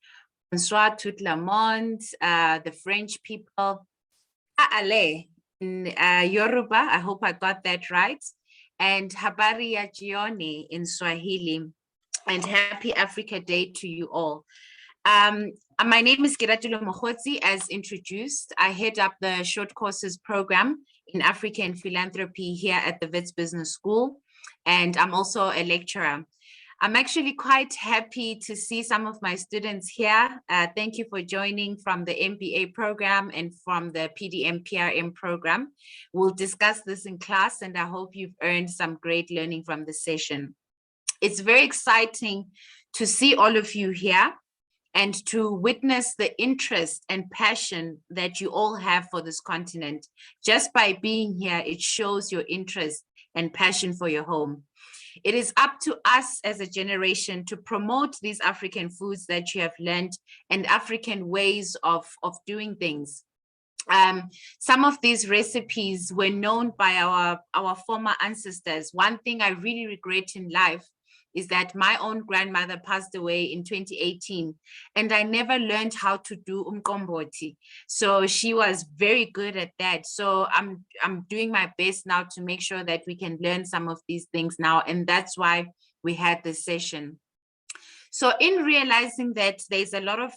bonsoir tout le monde, the French people, ale in Yoruba, I hope I got that right, and habari ya jioni in Swahili, and happy Africa Day to you all. My name is Kiratulo Mokhotsi, as introduced. I head up the short courses program in African philanthropy here at the Wits Business School, and I'm also a lecturer. I'm actually quite happy to see some of my students here. Thank you for joining from the MBA program and from the PDM PRM program. We'll discuss this in class, and I hope you've earned some great learning from the session. It's very exciting to see all of you here and to witness the interest and passion that you all have for this continent. Just by being here, it shows your interest and passion for your home. It is up to us as a generation to promote these African foods that you have learned and African ways of doing things. Some of these recipes were known by our former ancestors. One thing I really regret in life is that my own grandmother passed away in 2018, and I never learned how to do umqombothi. So she was very good at that. So I'm doing my best now to make sure that we can learn some of these things now, and that's why we had this session. So in realizing that there's a lot of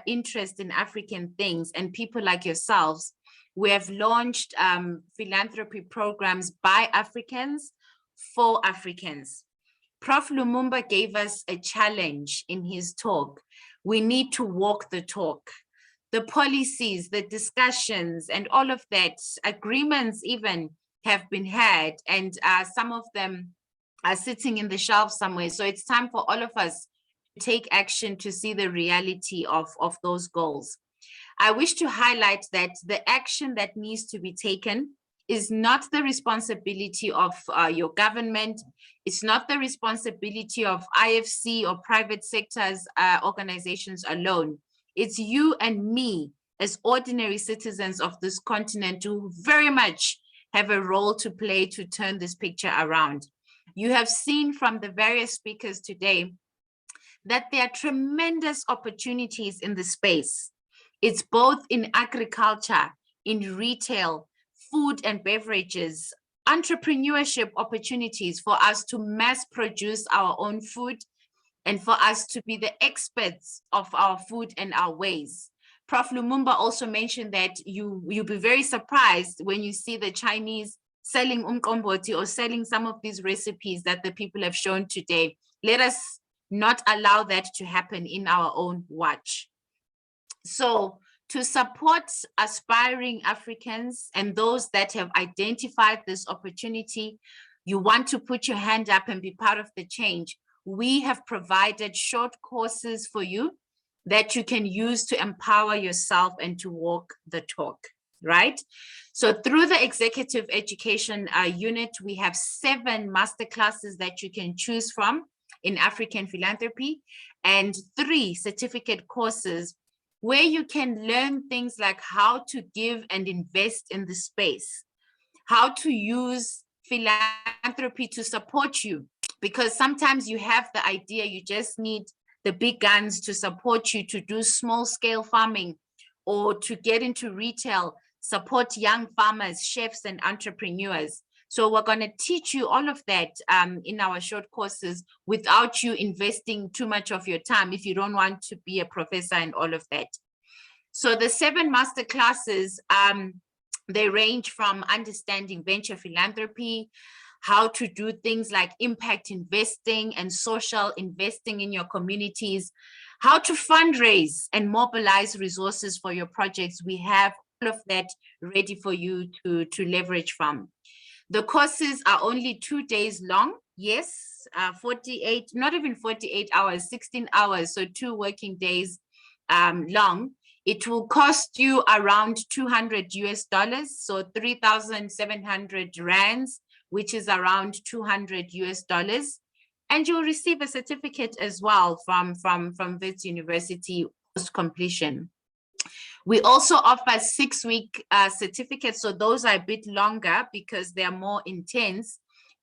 interest in African things and people like yourselves, we have launched philanthropy programs by Africans for Africans. Prof. Lumumba gave us a challenge in his talk. We need to walk the talk. The policies, the discussions, and all of that, agreements even have been had, and some of them are sitting in the shelf somewhere. So it's time for all of us to take action to see the reality of those goals. I wish to highlight that the action that needs to be taken is not the responsibility of your government. It's not the responsibility of IFC or private sectors organizations alone. It's you and me as ordinary citizens of this continent who very much have a role to play to turn this picture around. You have seen from the various speakers today that there are tremendous opportunities in the space. It's both in agriculture, in retail, food and beverages, entrepreneurship opportunities for us to mass produce our own food and for us to be the experts of our food and our ways. Prof. Lumumba also mentioned that you'll be very surprised when you see the Chinese selling umqombothi or selling some of these recipes that the people have shown today. Let us not allow that to happen in our own watch. So to support aspiring Africans and those that have identified this opportunity, you want to put your hand up and be part of the change. We have provided short courses for you that you can use to empower yourself and to walk the talk, right? So through the executive education unit, we have 7 masterclasses that you can choose from in African philanthropy and 3 certificate courses where you can learn things like how to give and invest in the space, how to use philanthropy to support you, because sometimes you have the idea you just need the big guns to support you to do small scale farming or to get into retail, support young farmers, chefs, and entrepreneurs. So we're going to teach you all of that in our short courses without you investing too much of your time if you don't want to be a professor and all of that. So the 7 master classes They range from understanding venture philanthropy, how to do things like impact investing and social investing in your communities, how to fundraise and mobilize resources for your projects. We have all of that ready for you to leverage from. The courses are only 2 days long. Yes, 48, not even 48 hours, 16 hours, so 2 working days long. It will cost you around $200, so 3,700 rands, which is around $200. And you'll receive a certificate as well from Wits University post completion. We also offer 6-week certificates, so those are a bit longer because they're more intense.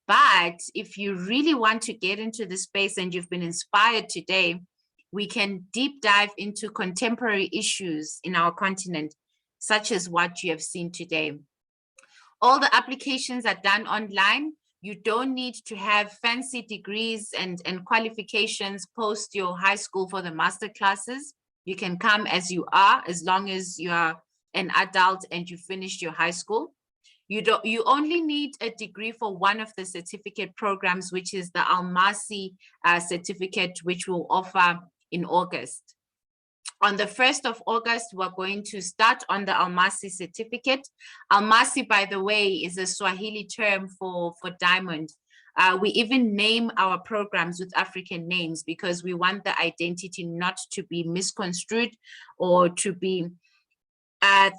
But if you really want to get into the space and you've been inspired today, we can deep dive into contemporary issues in our continent, such as what you have seen today. All the applications are done online. You don't need to have fancy degrees and qualifications post your high school for the master classes. You can come as you are, as long as you are an adult and you finished your high school. You only need a degree for one of the certificate programs, which is the Almasi certificate, which we'll offer in August. On the 1st of August, we're going to start on the Almasi certificate. Almasi, by the way, is a Swahili term for diamond. We even name our programs with African names because we want the identity not to be misconstrued or to be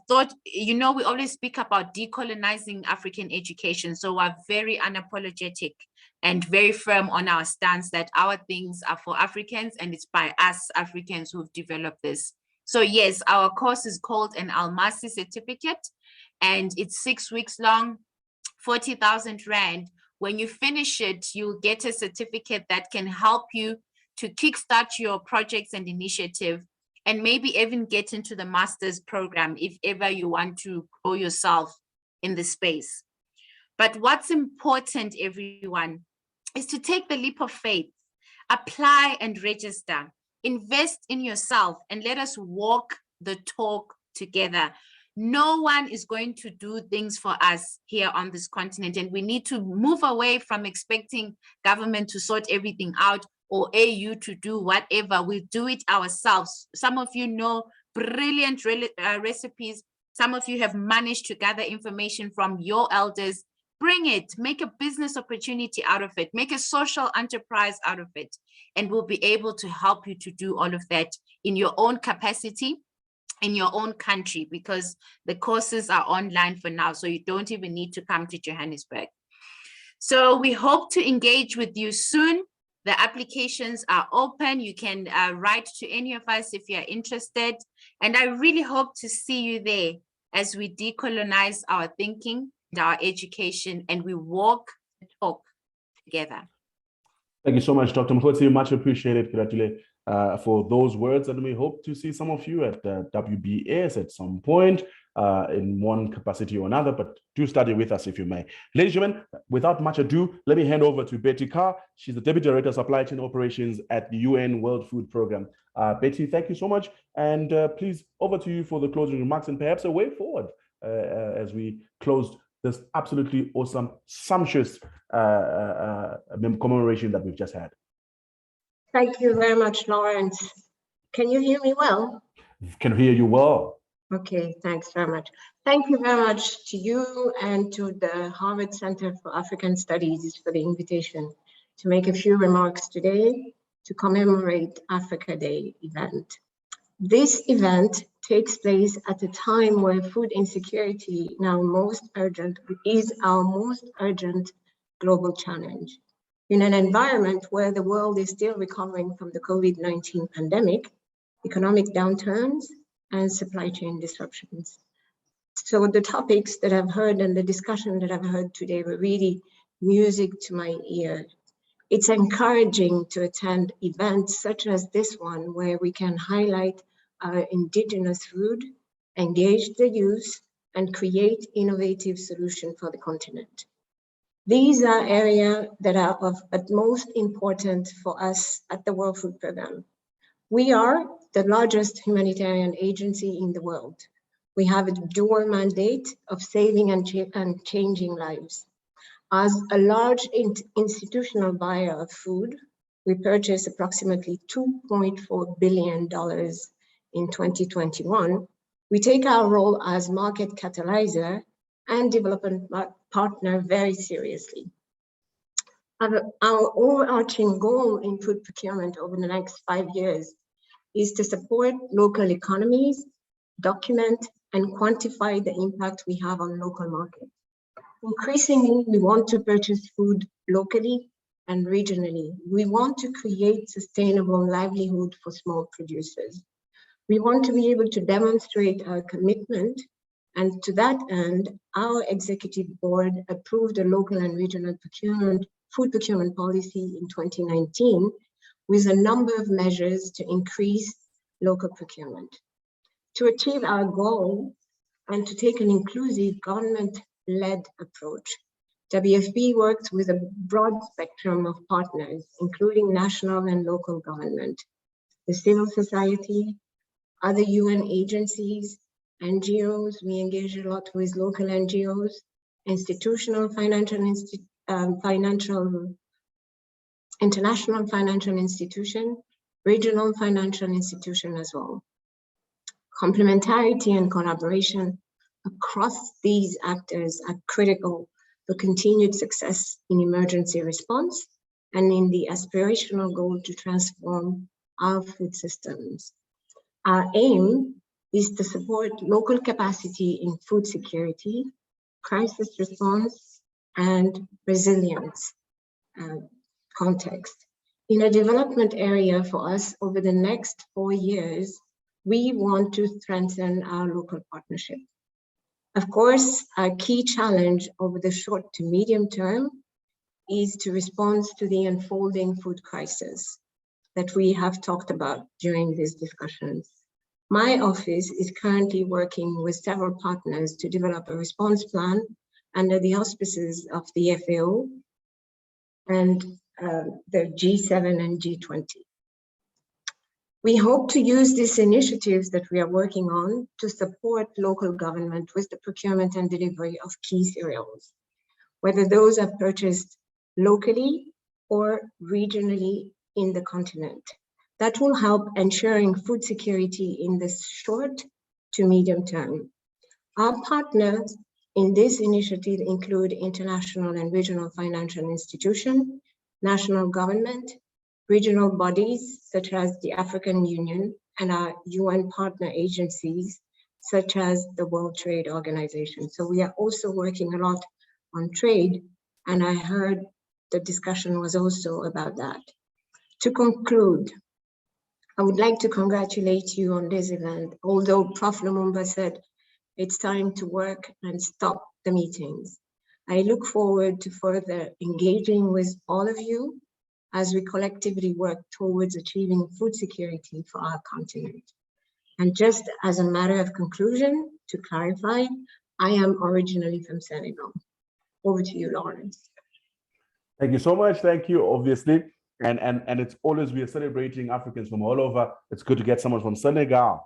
thought, you know, we always speak about decolonizing African education. So we're very unapologetic and very firm on our stance that our things are for Africans and it's by us Africans who've developed this. So yes, our course is called an Almasi certificate and it's 6 weeks long, 40,000 rand. When you finish it, you'll get a certificate that can help you to kickstart your projects and initiative and maybe even get into the master's program if ever you want to grow yourself in the space. But what's important, everyone, is to take the leap of faith, apply and register, invest in yourself, and let us walk the talk together. No one is going to do things for us here on this continent, and we need to move away from expecting government to sort everything out or AU to do whatever. We'll do it ourselves. Some of you know brilliant recipes. Some of you have managed to gather information from your elders. Bring it, make a business opportunity out of it, make a social enterprise out of it, and we'll be able to help you to do all of that in your own capacity, in your own country, because the courses are online for now, so you don't even need to come to Johannesburg. So we hope to engage with you soon. The applications are open. You can write to any of us if you're interested. And I really hope to see you there as we decolonize our thinking, our education, and we walk the talk together. Thank you so much, Dr. Mkhotsi. Much appreciated, Kiratile, for those words. And we hope to see some of you at WBS at some point in one capacity or another, but do study with us if you may. Ladies and gentlemen, without much ado, let me hand over to Betty Carr. She's the Deputy Director of Supply Chain Operations at the UN World Food Programme. Betty, thank you so much. And please, over to you for the closing remarks and perhaps a way forward as we close this absolutely awesome, sumptuous commemoration that we've just had. Thank you very much, Lawrence. Can you hear me well? Can hear you well. Okay, thanks very much. Thank you very much to you and to the Harvard Center for African Studies for the invitation to make a few remarks today to commemorate Africa Day event. This event takes place at a time where food insecurity is our most urgent global challenge. In an environment where the world is still recovering from the COVID-19 pandemic, economic downturns, and supply chain disruptions. So the topics that I've heard and the discussion that I've heard today were really music to my ear. It's encouraging to attend events such as this one, where we can highlight our indigenous food, engage the youth, and create innovative solutions for the continent. These are areas that are of utmost importance for us at the World Food Programme. We are the largest humanitarian agency in the world. We have a dual mandate of saving and changing lives. As a large institutional buyer of food, we purchased approximately $2.4 billion in 2021. We take our role as market catalyzer and development partner very seriously. Our overarching goal in food procurement over the next 5 years is to support local economies, document and quantify the impact we have on local markets. Increasingly, we want to purchase food locally and regionally. We want to create sustainable livelihood for small producers. We want to be able to demonstrate our commitment, and to that end, our executive board approved a local and regional food procurement policy in 2019 with a number of measures to increase local procurement. To achieve our goal and to take an inclusive government-led approach, WFP works with a broad spectrum of partners, including national and local government, the civil society, other UN agencies, NGOs. We engage a lot with local NGOs, international financial institution, regional financial institution as well. Complementarity and collaboration across these actors are critical for continued success in emergency response and in the aspirational goal to transform our food systems. Our aim is to support local capacity in food security, crisis response, and resilience context. In a development area for us over the next 4 years, we want to strengthen our local partnership. Of course, our key challenge over the short to medium term is to respond to the unfolding food crisis that we have talked about during these discussions. My office is currently working with several partners to develop a response plan under the auspices of the FAO and the G7 and G20. We hope to use these initiatives that we are working on to support local government with the procurement and delivery of key cereals, whether those are purchased locally or regionally in the continent. That will help ensuring food security in the short to medium term. Our partners in this initiative include international and regional financial institutions, national government, regional bodies such as the African Union, and our UN partner agencies such as the World Trade Organization. So we are also working a lot on trade, and I heard the discussion was also about that. To conclude, I would like to congratulate you on this event, although Prof. Lumumba said it's time to work and stop the meetings. I look forward to further engaging with all of you as we collectively work towards achieving food security for our continent. And just as a matter of conclusion, to clarify, I am originally from Senegal. Over to you, Lawrence. Thank you so much. Thank you, obviously. And it's always, we are celebrating Africans from all over. It's good to get someone from Senegal.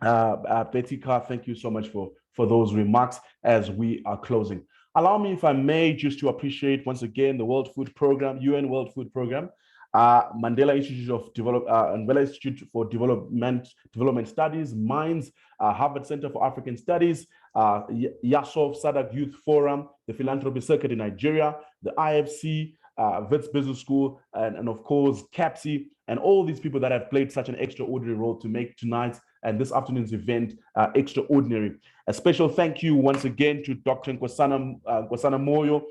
Betty Carr, thank you so much for those remarks as we are closing. Allow me, if I may, just to appreciate once again the World Food Program, UN World Food Program, Mandela Institute Mandela Institute for Development Studies, MINDS, Harvard Center for African Studies, YASOF SADC Youth Forum, the Philanthropy Circuit in Nigeria, the IFC, Wits Business School, and of course, CAPSI, and all these people that have played such an extraordinary role to make tonight's and this afternoon's event extraordinary. A special thank you once again to Dr. Nkosana Moyo,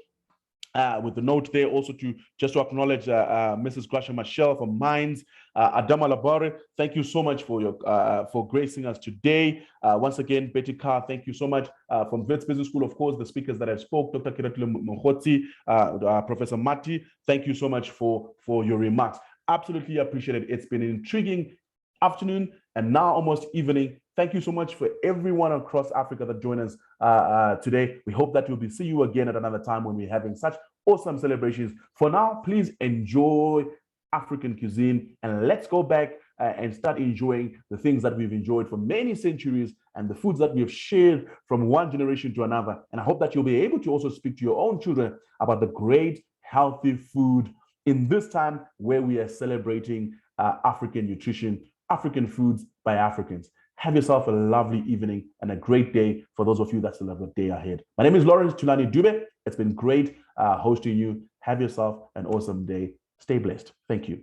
with the note there also just to acknowledge Mrs. Gracia Michelle from Minds, Adama Labare, thank you so much for gracing us today. Once again, Betty Carr, thank you so much. From Wits Business School, of course, the speakers that have spoke, Dr. Kiratile Mohoti, Professor Mati, thank you so much for your remarks. Absolutely appreciate it. It's been an intriguing afternoon and now almost evening. Thank you so much for everyone across Africa that joined us today. We hope that we'll see you again at another time when we're having such awesome celebrations. For now, please enjoy African cuisine, and let's go back and start enjoying the things that we've enjoyed for many centuries and the foods that we have shared from one generation to another. And I hope that you'll be able to also speak to your own children about the great, healthy food in this time where we are celebrating African nutrition, African foods by Africans. Have yourself a lovely evening and a great day for those of you that still have a day ahead. My name is Lawrence Tulani Dube. It's been great hosting you. Have yourself an awesome day. Stay blessed. Thank you.